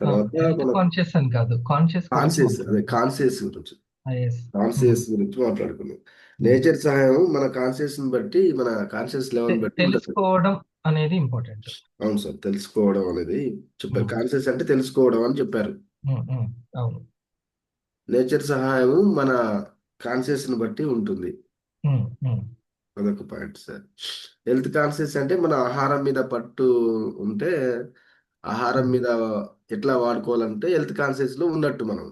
తర్వాత కాన్షియస్ అని కాదు, కాన్షియస్ అదే కాన్షియస్ గురించి మాట్లాడుకున్నాం. నేచర్ సహాయం మన కాన్షియస్ ని బట్టి, మన కాన్షియస్ లెవెల్ బట్టి తెలుసుకోవడం అనేది ఇంపార్టెంట్. అవును సార్, తెలుసుకోవడం అనేది చెప్పారు. కాన్షియస్ అంటే తెలుసుకోవడం అని చెప్పారు. అవును. నేచర్ సహాయం మన కాన్షియస్ ని బట్టి ఉంటుంది. అదొక పాయింట్ సార్. హెల్త్ కాన్షియస్ అంటే మన ఆహారం మీద పట్టు ఉంటే, ఆహారం మీద ఎట్లా వాడుకోవాలంటే హెల్త్ కాన్షియస్ లో ఉన్నట్టు మనం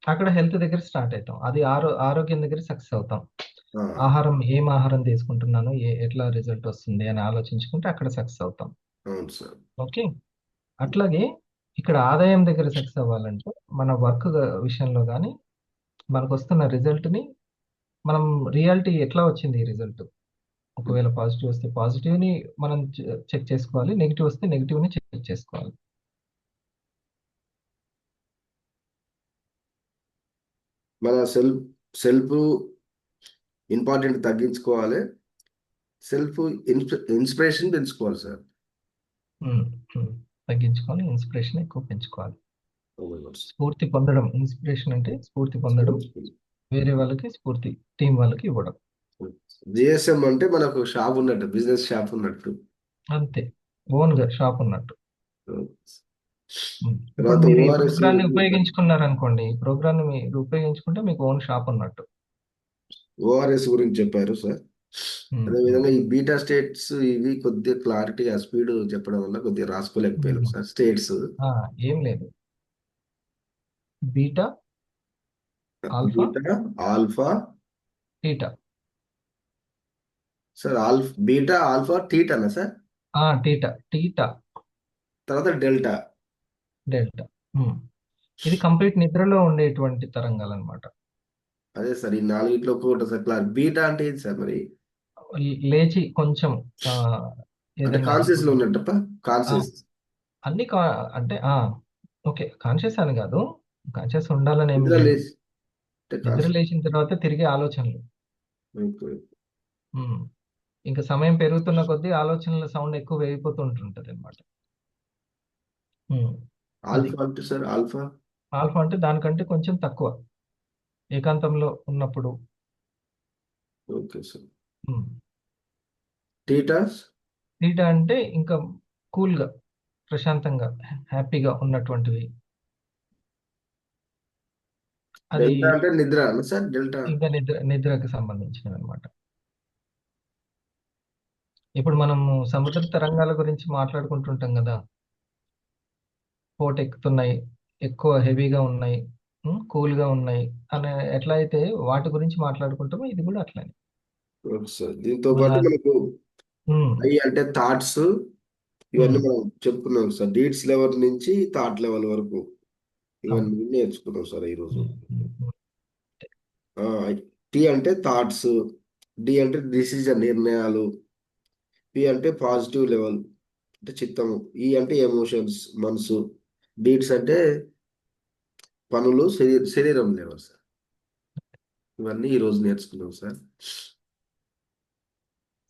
అక్కడ హెల్త్ దగ్గర స్టార్ట్ అవుతాం. అది ఆరోగ్యం దగ్గర సక్సెస్ అవుతాం. ఏం ఆహారం తీసుకుంటున్నాను, ఎట్లా రిజల్ట్ వస్తుంది అని ఆలోచించుకుంటే అక్కడ సక్సెస్ అవుతాం. అవును సార్. ఓకే. అట్లాగే ఇక్కడ ఆదాయం దగ్గర సక్సెస్ అవ్వాలంటే మన వర్క్ విషయంలో కానీ మనకు వస్తున్న రిజల్ట్ ని మనం రియాలిటీ ఎట్లా వచ్చింది ఈ రిజల్ట్, ఒకవేళ పాజిటివ్ వస్తే పాజిటివ్ ని మనం చెక్ చేసుకోవాలి, నెగిటివ్ వస్తే నెగిటివ్ ని చెక్ చేసుకోవాలి. మన సెల్ఫ్ ఇంపార్టెంట్ తగ్గించుకోవాలి, సెల్ఫ్ ఇన్స్పిరేషన్ పెంచుకోవాలి సార్. తగ్గించుకొని ఇన్స్పిరేషన్ ఎక్కువ పెంచుకోవాలి. స్ఫూర్తి పొందడం, ఇన్స్పిరేషన్ అంటే స్ఫూర్తి పొందడం, వేరే వాళ్ళకి స్ఫూర్తి, టీం వాళ్ళకి ఇవ్వడం. జిఎస్ఎం అంటే మనకు షాప్ ఉన్నట్టు, బిజినెస్ షాప్ ఉన్నట్టు, అంతే, ఓన్ గా షాప్ ఉన్నట్టు. ప్రోగ్రామ్ ఉపయోగించుకున్నారనుకోండి, ఈ ప్రోగ్రామ్ మీరు ఉపయోగించుకుంటే మీకు ఓన్ షాప్ ఉన్నట్టు. ఓఆర్ఎస్ గురించి చెప్పారు సార్. అదేవిధంగా ఈ బీటా స్టేట్స్ ఇవి కొద్దిగా క్లారిటీ, ఆ స్పీడ్ చెప్పడం వల్ల కొద్దిగా రాసుకోలేకపోయాను సార్. స్టేట్స్ ఏం లేదు, beta, alpha, theta. Sir beta, alpha, టీటానా సార్? టీటా తర్వాత డెల్టా. ఇది కంప్లీట్ నిద్రలో ఉండేటువంటి తరంగాలు అనమాట. అదే సార్, ఈ నాలుగిట్లో ఒక్కొక్కటి సార్ క్లాస్. బీటా అంటే ఏంటి సార్ మరి? లేచి కొంచెం ఆ, అంటే ఏదన్నా కాన్షియస్ ఇప్పుడు లో ఉన్నట్టప్ప, ఆ, కాన్షియస్. అన్ని అంటే ఓకే, కాన్షియస్ అని కాదు, కాన్షియస్ ఉండాలని ఏం నిద్ర లేదు. లేచి అంటే నిద్ర కాన్షియస్. లేచిన తర్వాత తిరిగి ఆలోచనలు. ఓకే. ఉమ్. ఇంకా సమయం పెరుగుతున్న కొద్దీ ఆలోచనల సౌండ్ ఎక్కువ వేగిపోతుంటుంటది అనమాట. అది ఆల్ఫా అంటే సార్, ఆల్ఫా. ఆల్ఫా అంటే దానికంటే కొంచెం తక్కువ, ఏకాంతంలో ఉన్నప్పుడు. Okay sir. Um. Thetas. Theta అంటే ఇంకా కూల్గా, ప్రశాంతంగా, హ్యాపీగా ఉన్నటువంటివి. అది డెల్టా అంటే నిద్ర అన్న సార్, డెల్టా. ఇంకా నిద్రకు సంబంధించినవి అనమాట. ఇప్పుడు మనము సముద్ర తరంగాల గురించి మాట్లాడుకుంటుంటాం కదా, పోట్ ఎక్కుతున్నాయి, ఎక్కువ హెవీగా ఉన్నాయి, కూల్గా ఉన్నాయి అనే ఎట్లా అయితే వాటి గురించి మాట్లాడుకుంటామో ఇది కూడా అట్లనే. Okay sir. దీంతో మన పాటు మనకు ఉమ్, ఐ అంటే థాట్స్, ఇవన్నీ ఉమ్, మనం చెప్పుకున్నాం సార్. డీడ్స్ లెవెల్ నుంచి థాట్ లెవెల్ వరకు అవును. ఇవన్నీ నేర్చుకున్నాం సార్ ఈరోజు. ఉమ్, ఉమ్, ఉమ్. టీ అంటే థాట్స్, డి అంటే డిసిజన్, నిర్ణయాలు, పి అంటే పాజిటివ్ లెవెల్ అంటే చిత్తము, ఈ అంటే ఎమోషన్స్, మనసు, డీడ్స్ అంటే పనులు, శరీరం లెవెల్ సార్. ఇవన్నీ ఈరోజు నేర్చుకున్నాం సార్.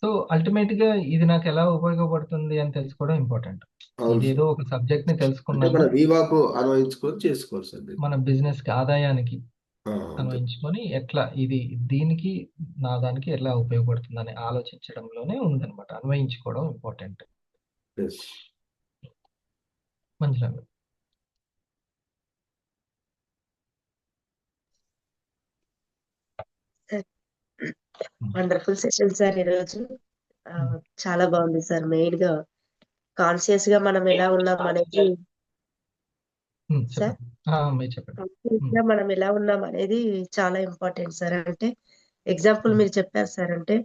సో అల్టిమేట్ గా ఇది నాకు ఎలా ఉపయోగపడుతుంది అని తెలుసుకోవడం ఇంపార్టెంట్. అవును సార్. ఇదేదో ఒక సబ్జెక్ట్ ని అంటే తెలుసుకున్నాను, మన వీవాకు అన్వయించుకొని చేసుకోవాలి సార్ మీరు. మన బిజినెస్ కి, ఆదాయానికి అంతే. అన్వయించుకొని ఎట్లా ఇది దీనికి నా దానికి ఎలా ఉపయోగపడుతుందని ఆలోచించడంలోనే ఉందన్నమాట. అన్వయించుకోవడం ఇంపార్టెంట్. ఎస్. మంచిగా. వండర్ఫుల్ సెషన్ సార్ ఈరోజు. చాలా బాగుంది సార్. మెయిన్ గా కాన్షియస్ గా మనం ఎలా ఉన్నాం అనేది సార్, చెప్పండి. మీరు చెప్పండి. కాన్షియస్ గా మనం ఎలా ఉన్నాం అనేది చాలా ఇంపార్టెంట్ సార్. అంటే ఎగ్జాంపుల్ మీరు చెప్పారు సార్. అంటే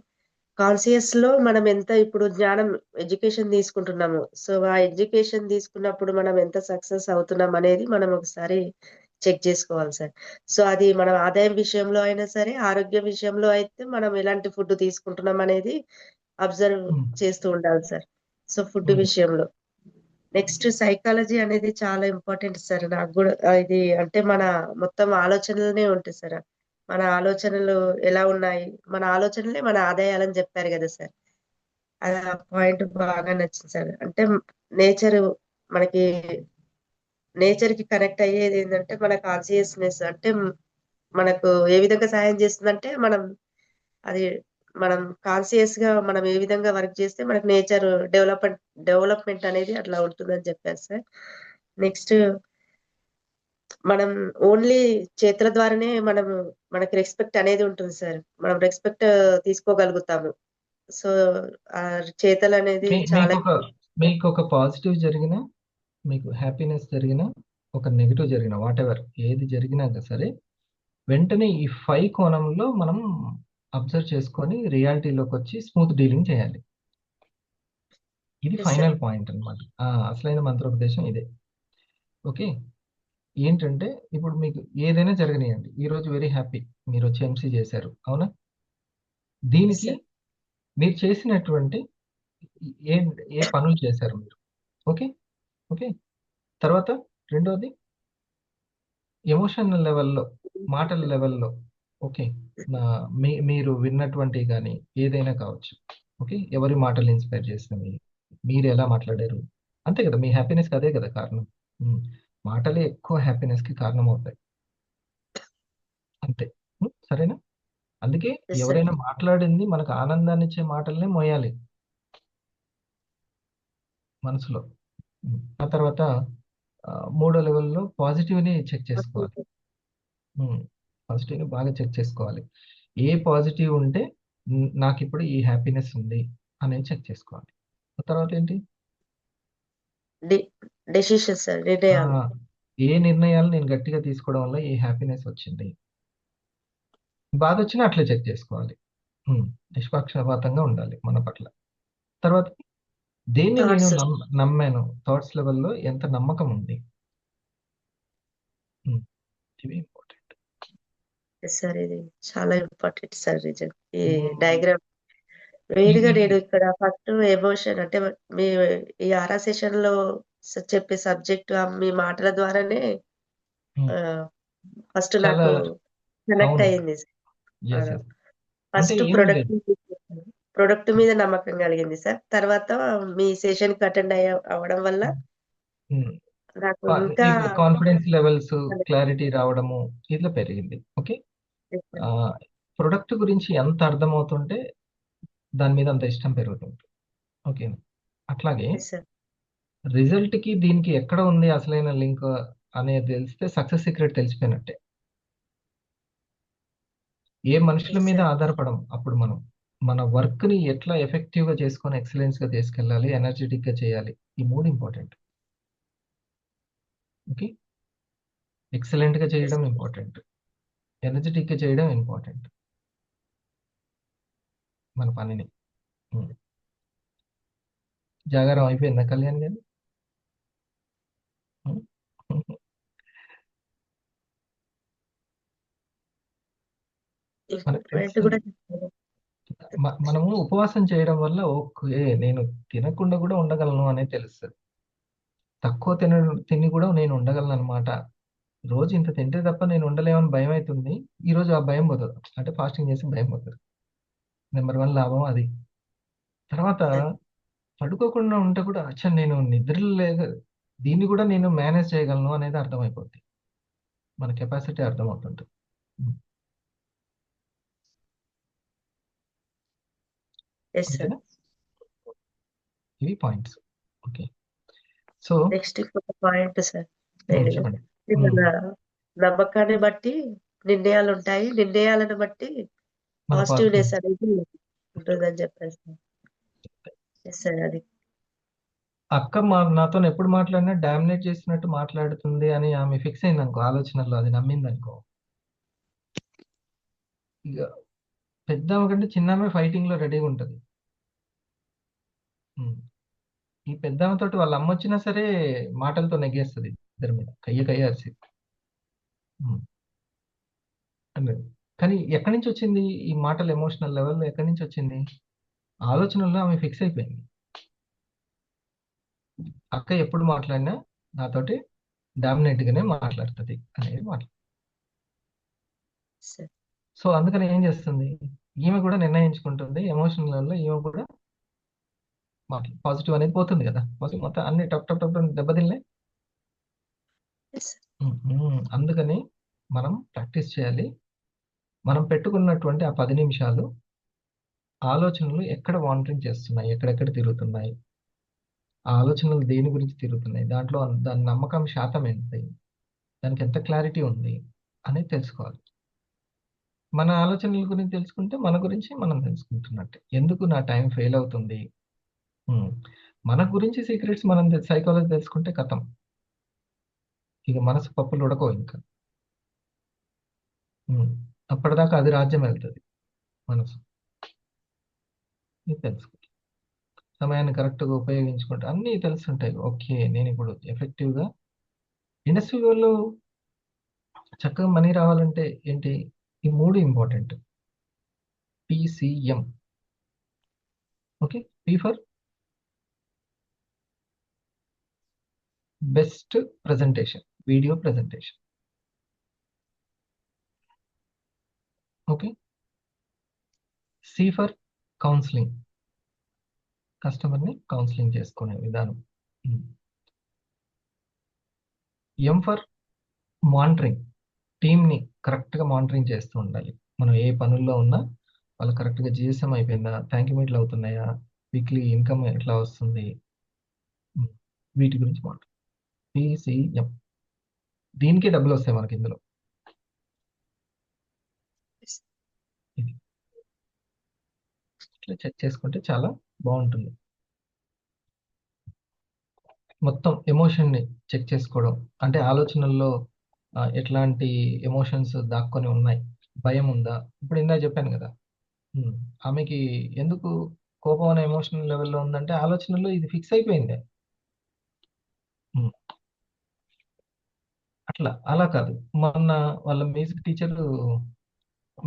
కాన్షియస్ లో మనం ఎంత ఇప్పుడు జ్ఞానం, ఎడ్యుకేషన్ తీసుకుంటున్నాము. సో ఆ ఎడ్యుకేషన్ తీసుకున్నప్పుడు మనం ఎంత సక్సెస్ అవుతున్నాం అనేది మనం ఒకసారి చెక్ చేసుకోవాలి సార్. సో అది మనం ఆదాయం విషయంలో అయినా సరే, ఆరోగ్య విషయంలో అయితే మనం ఎలాంటి ఫుడ్ తీసుకుంటున్నాం అనేది అబ్జర్వ్ చేస్తూ ఉండాలి సార్. సో ఫుడ్ విషయంలో. నెక్స్ట్ సైకాలజీ అనేది చాలా ఇంపార్టెంట్ సార్. నాకు కూడా ఇది అంటే మన మొత్తం ఆలోచనలనే ఉంటాయి సార్. మన ఆలోచనలు ఎలా ఉన్నాయి, మన ఆలోచనలే మన ఆదాయాలని చెప్పారు కదా సార్. అది ఆ పాయింట్ బాగా నచ్చింది సార్. అంటే నేచర్, మనకి నేచర్ కి కనెక్ట్ అయ్యేది ఏంటంటే మన కాన్షియస్నెస్. అంటే మనకు ఏ విధంగా సహాయం చేస్తుందంటే అది మనం కాన్షియస్ గా మనం ఏ విధంగా వర్క్ చేస్తే మనకు నేచర్ డెవలప్మెంట్ అనేది అట్లా ఉంటుందని చెప్పారు సార్. నెక్స్ట్ మనం ఓన్లీ చేతుల ద్వారానే మనకి రెస్పెక్ట్ అనేది ఉంటుంది సార్. మనం రెస్పెక్ట్ తీసుకోగలుగుతాము. సో ఆ చేతలు అనేది చాలా మీకు ఒక పాజిటివ్ జరిగిన, మీకు హ్యాపీనెస్ జరిగిన, ఒక నెగిటివ్ జరిగిన, వాట్ ఎవర్ ఏది జరిగినా సరే వెంటనే ఈ 5 కోణంలో మనం అబ్జర్వ్ చేసుకొని రియాలిటీలోకి వచ్చి స్మూత్ డీలింగ్ చేయాలి. ఇది Yes, sir. ఫైనల్ పాయింట్ అనమాట. అసలైన మంత్రోపదేశం ఇదే. ఓకే. ఏంటంటే ఇప్పుడు మీకు ఏదైనా జరగనియండి, ఈరోజు వెరీ హ్యాపీ, మీరు వచ్చి ఎంసీ చేశారు, అవునా? దీనికి sir. మీరు చేసినటువంటి ఏ ఏ పనులు చేశారు మీరు? ఓకే. ఓకే. తర్వాత రెండోది ఎమోషనల్ లెవెల్‌లో, మాటల లెవెల్‌లో, ఓకే. మీరు విన్నటువంటివి గానీ, ఏదైనా కావచ్చు. ఓకే. ఎవరి మాటలు ఇన్‌స్పైర్ చేసినవి, మీరు ఎలా మాట్లాడారు, అంతే కదా! మీ హ్యాపీనెస్‌కి అదే కదా కారణం. మాటలే ఎక్కువ హ్యాపీనెస్‌కి కారణమవుతాయి. అంతే. సరేనా? అందుకే Yes, sir. ఎవరైనా మాట్లాడింది మనకు ఆనందాన్నిచ్చే మాటలనే మోయాలి మనసులో. ఆ తర్వాత మూడో లెవెల్‌లో పాజిటివ్‌ని చెక్ చేసుకోవాలి. పాజిటివ్‌ని బాగా చెక్ చేసుకోవాలి. ఏ పాజిటివ్ ఉంటే నాకిప్పుడు ఈ హ్యాపీనెస్ ఉంది అనేది చెక్ చేసుకోవాలి. ఆ తర్వాత ఏంటి? డెసిషన్స్ సార్, ఆ! నిర్ణయాలు. ఏ నిర్ణయాలు నేను గట్టిగా తీసుకోవడం వల్ల ఈ హ్యాపీనెస్ వచ్చింది. బాధొచ్చినా అట్లే చెక్ చేసుకోవాలి. నిష్పక్షపాతంగా ఉండాలి మన పట్ల. తర్వాత దేన్ని నేను థాట్స్. నమ్మాను, థాట్స్ లెవెల్‌లో ఎంత నమ్మకం ఉంది. ఇవి ఇంపార్టెంట్. సార్ ఇది చాలా ఇంపార్టెంట్ సార్ నిజంగా ఈ మ్మ్. డయాగ్రామ్. ఈ మెయిన్గా ఈ నేను ఇక్కడ ఫస్ట్ ఎమోషన్ అంటే మీ ఈ ఆరా సెషన్ లో చెప్పే సబ్జెక్ట్ మీ మాటల ద్వారానే మ్మ్. ఫస్ట్ చాలా నాకు కనెక్ట్ అవును. అయ్యింది. ఎస్ ఎస్ అంటే ఫస్ట్ ఏమీ ప్రొడక్ట్ లేదు. ప్రొడక్ట్ మీద నమ్మకం కలిగింది సార్. తర్వాత మీ సెషన్ కి అటెండ్ అవ్వడం వల్ల మ్మ్. నాకు ఇంకా ఇప్పుడు కాన్ఫిడెన్స్ లెవెల్స్ క్లారిటీ రావడము ఇట్లా పెరిగింది. ఓకే. ప్రొడక్ట్ గురించి ఎంత అర్థమవుతుంటే దాని మీద అంత ఇష్టం పెరుగుతుంది. ఓకే. అట్లాగే సార్ రిజల్ట్ కి దీనికి ఎక్కడ ఉంది అసలైన లింక్ అనేది తెలిస్తే సక్సెస్ సీక్రెట్ తెలిసిపోయినట్టే. ఏ మనుషుల మీద ఆధారపడం అప్పుడు మనం మన వర్క్ ని ఎట్లా ఎఫెక్టివ్ గా చేసుకొని ఎక్సలెన్స్ గా తీసుకెళ్ళాలి, ఎనర్జెటిక్ గా చేయాలి. ఈ మూడు ఇంపార్టెంట్. ఓకే. ఎక్సలెంట్ గా చేయడం ఇంపార్టెంట్, ఎనర్జెటిక్ గా చేయడం ఇంపార్టెంట్ మన పనిని. ఉమ్. జాగారం అయిపోయిందా కళ్యాణ్ గారు? ఉమ్. మన ఇంకో పాయింట్ కూడా చెప్పారు. మనము ఉపవాసం చేయడం వల్ల ఓకే నేను తినకుండా కూడా ఉండగలను అనేది తెలుస్తుంది. తక్కువ తిని కూడా నేను ఉండగలను అనమాట. రోజు ఇంత తింటే తప్ప నేను ఉండలేమని భయం అవుతుంది. ఈ రోజు ఆ భయం పోతుంది, అంటే ఫాస్టింగ్ చేసి భయం పోతుంది. నెంబర్ 1 లాభం అది. తర్వాత పడుకోకుండా ఉంటే కూడా అచ్చా నేను నిద్ర లేదు, దీన్ని కూడా నేను మేనేజ్ చేయగలను అనేది అర్థమైపోద్ది. మన కెపాసిటీ అర్థమవుతుంది. Yes sir. ఓకేనా? ఇవి పాయింట్స్. ఓకే. సో నెక్స్ట్ ఇంకొక పాయింట్ సార్ మెయిన్గా చెప్పండి. మన నమ్మకాన్ని బట్టి నిర్ణయాలు ఉంటాయి, నిర్ణయాలను బట్టి మన పాజిటివ్నెస్ అనేది ఉంటుందని చెప్పారు సార్. ఎస్ సార్ అది అక్క నాతో ఎప్పుడు మాట్లాడినా డామినేట్ చేసినట్టు మాట్లాడుతుంది అని ఆమె ఫిక్స్ అయింది అనుకో, ఆలోచనలో అది నమ్మింది అనుకో, ఇక పెద్ద ఆమె కంటే చిన్న ఆమె ఫైటింగ్ లో రెడీగా ఉంటుంది. ఈ పెద్ద ఆమెతోటి వాళ్ళ అమ్మ వచ్చినా సరే మాటలతో నెగ్గేస్తుంది ఇద్దరి మీద, కయ్య కయ్య అరిసి. అన్నది. కానీ ఎక్కడి నుంచి వచ్చింది ఈ మాటలు? ఎమోషనల్ లెవెల్లో ఎక్కడి నుంచి వచ్చింది? ఆలోచనల్లో ఆమె ఫిక్స్ అయిపోయింది. అక్క ఎప్పుడు మాట్లాడినా నాతోటి డామినేట్ గానే మాట్లాడుతుంది అనేది మాట. సార్. సో అందుకని ఏం చేస్తుంది, ఈమె కూడా నిర్ణయించుకుంటుంది. ఎమోషనల్ లెవెల్లో ఈమె కూడా పాజిటివ్ అనేది పోతుంది కదా. పాజిటివ్ మొత్తం అన్ని టప్ టప్ టప్ దెబ్బతిన్లే. Yes sir. అందుకని మనం ప్రాక్టీస్ చేయాలి. మనం పెట్టుకున్నటువంటి ఆ 10 నిమిషాలు ఆలోచనలు ఎక్కడ వాండరింగ్ చేస్తున్నాయి, ఎక్కడెక్కడ తిరుగుతున్నాయి, ఆ ఆలోచనలు దేని గురించి తిరుగుతున్నాయి, దాంట్లో దాని నమ్మకం శాతం ఎంత, దానికి ఎంత క్లారిటీ ఉంది అనేది తెలుసుకోవాలి. మన ఆలోచనల గురించి తెలుసుకుంటే మన గురించి మనం తెలుసుకుంటున్నట్టే. ఎందుకు నా టైం ఫెయిల్ అవుతుంది, మన గురించి సీక్రెట్స్ మనం సైకాలజీ తెలుసుకుంటే కథం, ఇక మనసు పప్పులు ఉడకవు ఇంకా. అప్పటిదాకా అది రాజ్యం వెళ్తుంది మనసు. ఇది తెలుసుకో, సమయాన్ని కరెక్ట్గా ఉపయోగించుకుంటే అన్నీ తెలుస్తుంటాయి. ఓకే నేను ఇప్పుడు ఎఫెక్టివ్గా ఇండస్ట్రీలో చక్కగా మనీ రావాలంటే ఏంటి, ఈ 3 important. PCM. Okay. P for best presentation, video presentation. Okay. C for counselling, కస్టమర్ని కౌన్సిలింగ్ చేసుకునే విధానం. M ఫర్ మానిటరింగ్, టీమ్ని కరెక్ట్గా మానిటరింగ్ చేస్తూ ఉండాలి. మనం ఏ పనుల్లో ఉన్నా వాళ్ళు కరెక్ట్గా GSM అయిపోయిందా, థ్యాంక్ యూ మీట్లు అవుతున్నాయా, వీక్లీ ఇన్కమ్ ఎట్లా వస్తుంది, వీటి గురించి మాట్లాడు. PCM. దీనికే డబ్బులు వస్తాయి మనకి ఇందులో. ఇది ఇట్లా చెక్ చేసుకుంటే చాలా బాగుంటుంది. మొత్తం ఎమోషన్ని చెక్ చేసుకోవడం అంటే ఆలోచనల్లో ఎట్లాంటి ఎమోషన్స్ దాక్కొని ఉన్నాయి. భయం ఉందా? ఇప్పుడు ఇందా చెప్పాను కదా, ఆమెకి ఎందుకు కోపం అనే ఎమోషనల్ లెవెల్లో ఉందంటే ఆలోచనల్లో ఇది ఫిక్స్ అయిపోయింది. అట్లా అలా కాదు. మొన్న వాళ్ళ మ్యూజిక్ టీచర్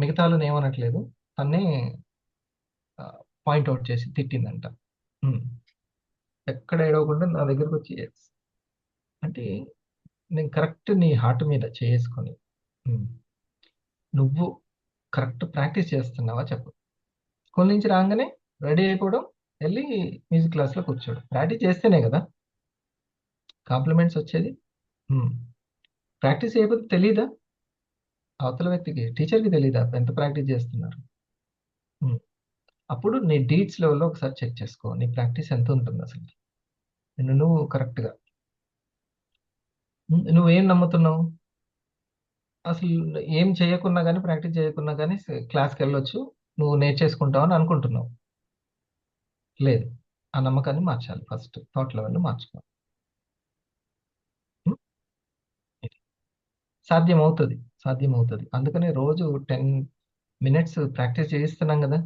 మిగతా వాళ్ళని ఏమనట్లేదు, తన్నే పాయింట్అవుట్ చేసి తిట్టిందంట. ఉమ్. ఎక్కడ ఏడవకుండా నా దగ్గరకు వచ్చి అంటే నేను కరెక్ట్ నీ హార్ట్ మీద చేసుకొని, నువ్వు కరెక్ట్ ప్రాక్టీస్ చేస్తున్నావా చెప్పు. స్కూల్ నుంచి రాగానే రెడీ అయిపోవడం, వెళ్ళి మ్యూజిక్ క్లాస్లో కూర్చోడు. ప్రాక్టీస్ చేస్తేనే కదా కాంప్లిమెంట్స్ వచ్చేది. ప్రాక్టీస్ చేయకపోతే తెలీదా అవతల వ్యక్తికి, టీచర్కి తెలీదా ఎంత ప్రాక్టీస్ చేస్తున్నారు. అప్పుడు నీ డీడ్స్ లెవెల్లో ఒకసారి చెక్ చేసుకో, నీ ప్రాక్టీస్ ఎంత ఉంటుంది అసలు. నువ్వు కరెక్ట్గా నువ్వేం నమ్ముతున్నావు, అసలు ఏం చేయకున్నా కానీ, ప్రాక్టీస్ చేయకున్నా కానీ క్లాస్కి వెళ్ళొచ్చు, నువ్వు నేర్చేసుకుంటావు అని అనుకుంటున్నావు. లేదు, ఆ నమ్మకాన్ని మార్చాలి. ఫస్ట్ థాట్ లెవెల్ మార్చుకోవాలి. సాధ్యమవుతుంది, సాధ్యమవుతుంది. అందుకనే రోజు 10 minutes ప్రాక్టీస్ చేయిస్తున్నాం కదా.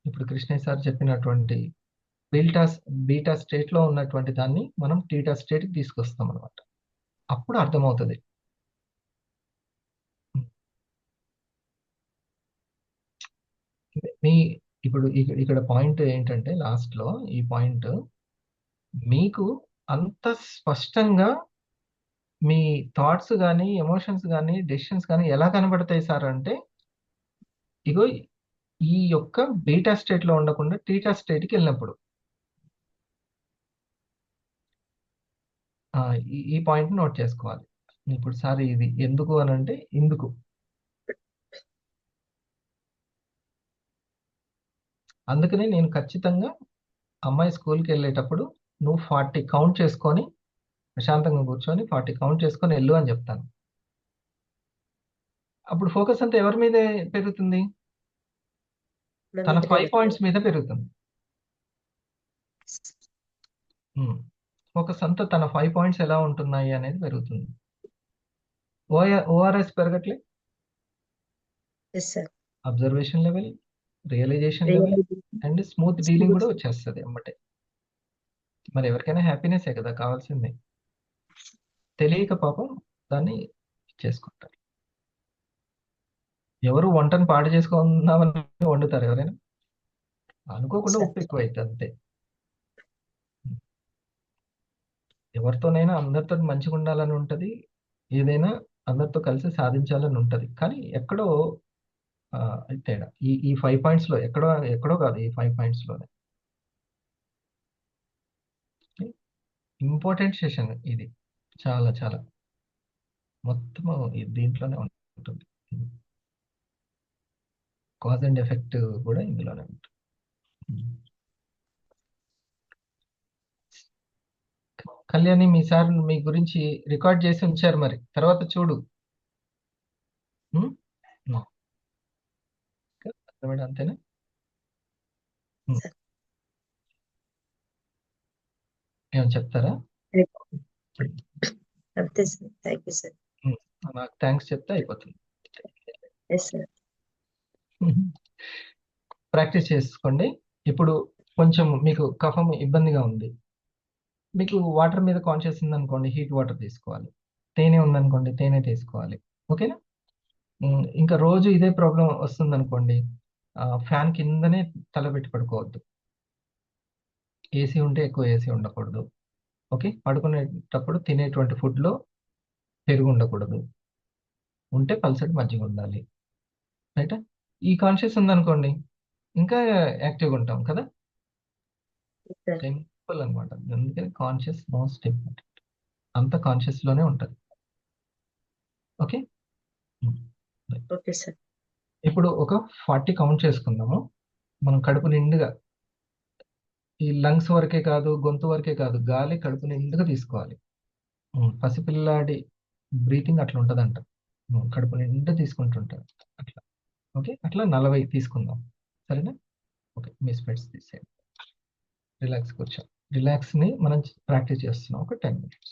ఇప్పుడు కృష్ణయ్య సార్ చెప్పినటువంటి బీటా స్టేట్లో ఉన్నటువంటి దాన్ని మనం టీటా స్టేట్కి తీసుకొస్తాం అనమాట. అప్పుడు అర్థమవుతుంది. మీ ఇప్పుడు ఇక్కడ పాయింట్ ఏంటంటే, లాస్ట్లో ఈ పాయింట్ మీకు అంత స్పష్టంగా మీ థాట్స్ కానీ, ఎమోషన్స్ కానీ, డెసిషన్స్ కానీ ఎలా కనబడతాయి సార్ అంటే, ఇగో ఈ యొక్క బీటా స్టేట్లో ఉండకుండా టీటా స్టేట్కి వెళ్ళినప్పుడు. ఈ పాయింట్ నోట్ చేసుకోవాలి. ఇప్పుడు సార్ ఇది ఎందుకు అని అంటే, ఇందుకు అందుకనే నేను ఖచ్చితంగా అమ్మాయి స్కూల్కి వెళ్ళేటప్పుడు నువ్వు 40 కౌంట్ చేసుకొని ప్రశాంతంగా కూర్చొని 40 కౌంట్ చేసుకొని వెళ్ళు అని చెప్తాను. అప్పుడు ఫోకస్ అంతా ఎవరి మీద పెరుగుతుంది, తన 5 పాయింట్స్ మీద పెరుగుతుంది. ఫోకస్ అంతా తన 5 పాయింట్స్ ఎలా ఉంటున్నాయి అనేది పెరుగుతుంది. ఓఆర్ఎస్ పెరగట్లే, observation level, realization level and smooth dealing కూడా వచ్చేస్తుంది అమ్మటే. మరి ఎవరికైనా హ్యాపీనెస్ కదా కావాల్సింది. తెలియక పాపం దాన్ని చేసుకుంటారు. ఎవరు వంటను పాడు చేసుకుందామని వండుతారు ఎవరైనా? అనుకోకుండా ఉప్పు ఎక్కువ అవుతుంది అంతే. ఎవరితోనైనా అందరితో మంచిగా ఉండాలని ఉంటుంది, ఏదైనా అందరితో కలిసి సాధించాలని ఉంటుంది. కానీ ఎక్కడో తేడా ఈ 5 పాయింట్స్లో ఎక్కడో కాదు, ఈ 5 పాయింట్స్లోనే. ఇంపార్టెంట్ సెషన్ ఇది, చాలా చాలా మొత్తం దీంట్లోనే ఉంటుంది. కాజ్ అండ్ ఎఫెక్ట్ కూడా ఇందులోనే ఉంటుంది. కళ్యాణి, మీ సార్ మీ గురించి రికార్డ్ చేసి ఉంచారు, మరి తర్వాత చూడు. అంతేనా? ఏమైనా చెప్తారా? అంతే సార్, థ్యాంక్ యూ సార్. నాకు థ్యాంక్స్ చెప్తే అయిపోతుంది. ప్రాక్టీస్ చేసుకోండి. ఇప్పుడు కొంచెం మీకు కఫం ఇబ్బందిగా ఉంది, మీకు వాటర్ మీద కాన్షియస్ ఉందనుకోండి, హీట్ వాటర్ తీసుకోవాలి. తేనె ఉందనుకోండి, తేనె తీసుకోవాలి. ఓకేనా? ఇంకా రోజు ఇదే ప్రాబ్లం వస్తుందనుకోండి, ఫ్యాన్ కిందనే తలబెట్టి పడుకోవద్దు. ఏసీ ఉంటే ఎక్కువ ఏసీ ఉండకూడదు. ఓకే, పడుకునేటప్పుడు తినేటువంటి ఫుడ్లో పెరుగు ఉండకూడదు, ఉంటే పల్సటి మజ్జిగ ఉండాలి. రైట్? ఈ కాన్షియస్ ఉందనుకోండి, ఇంకా యాక్టివ్గా ఉంటాం కదా. సింపుల్ అనమాట. అందుకని కాన్షియస్ మోస్ట్ ఇంపార్టెంట్. అంత కాన్షియస్లోనే ఉంటుంది. Okay okay sir. ఇప్పుడు ఒక 40 కౌంట్ చేసుకుందాము. మనం కడుపు నిండుగా, ఈ లంగ్స్ వరకే కాదు, గొంతు వరకే కాదు, గాలి కడుపు నిండుగా తీసుకోవాలి. పసిపిల్లాడి బ్రీతింగ్ అట్లా ఉంటుందంట, కడుపు నిండా తీసుకుంటుంటారు అట్లా. ఓకే, అట్లా 40 తీసుకుందాం, సరేనా? ఓకే, మీ స్పెట్స్ తీసేయండి, రిలాక్స్ కూర్చో. రిలాక్స్ని మనం ప్రాక్టీస్ చేస్తున్నాం ఒక 10 minutes.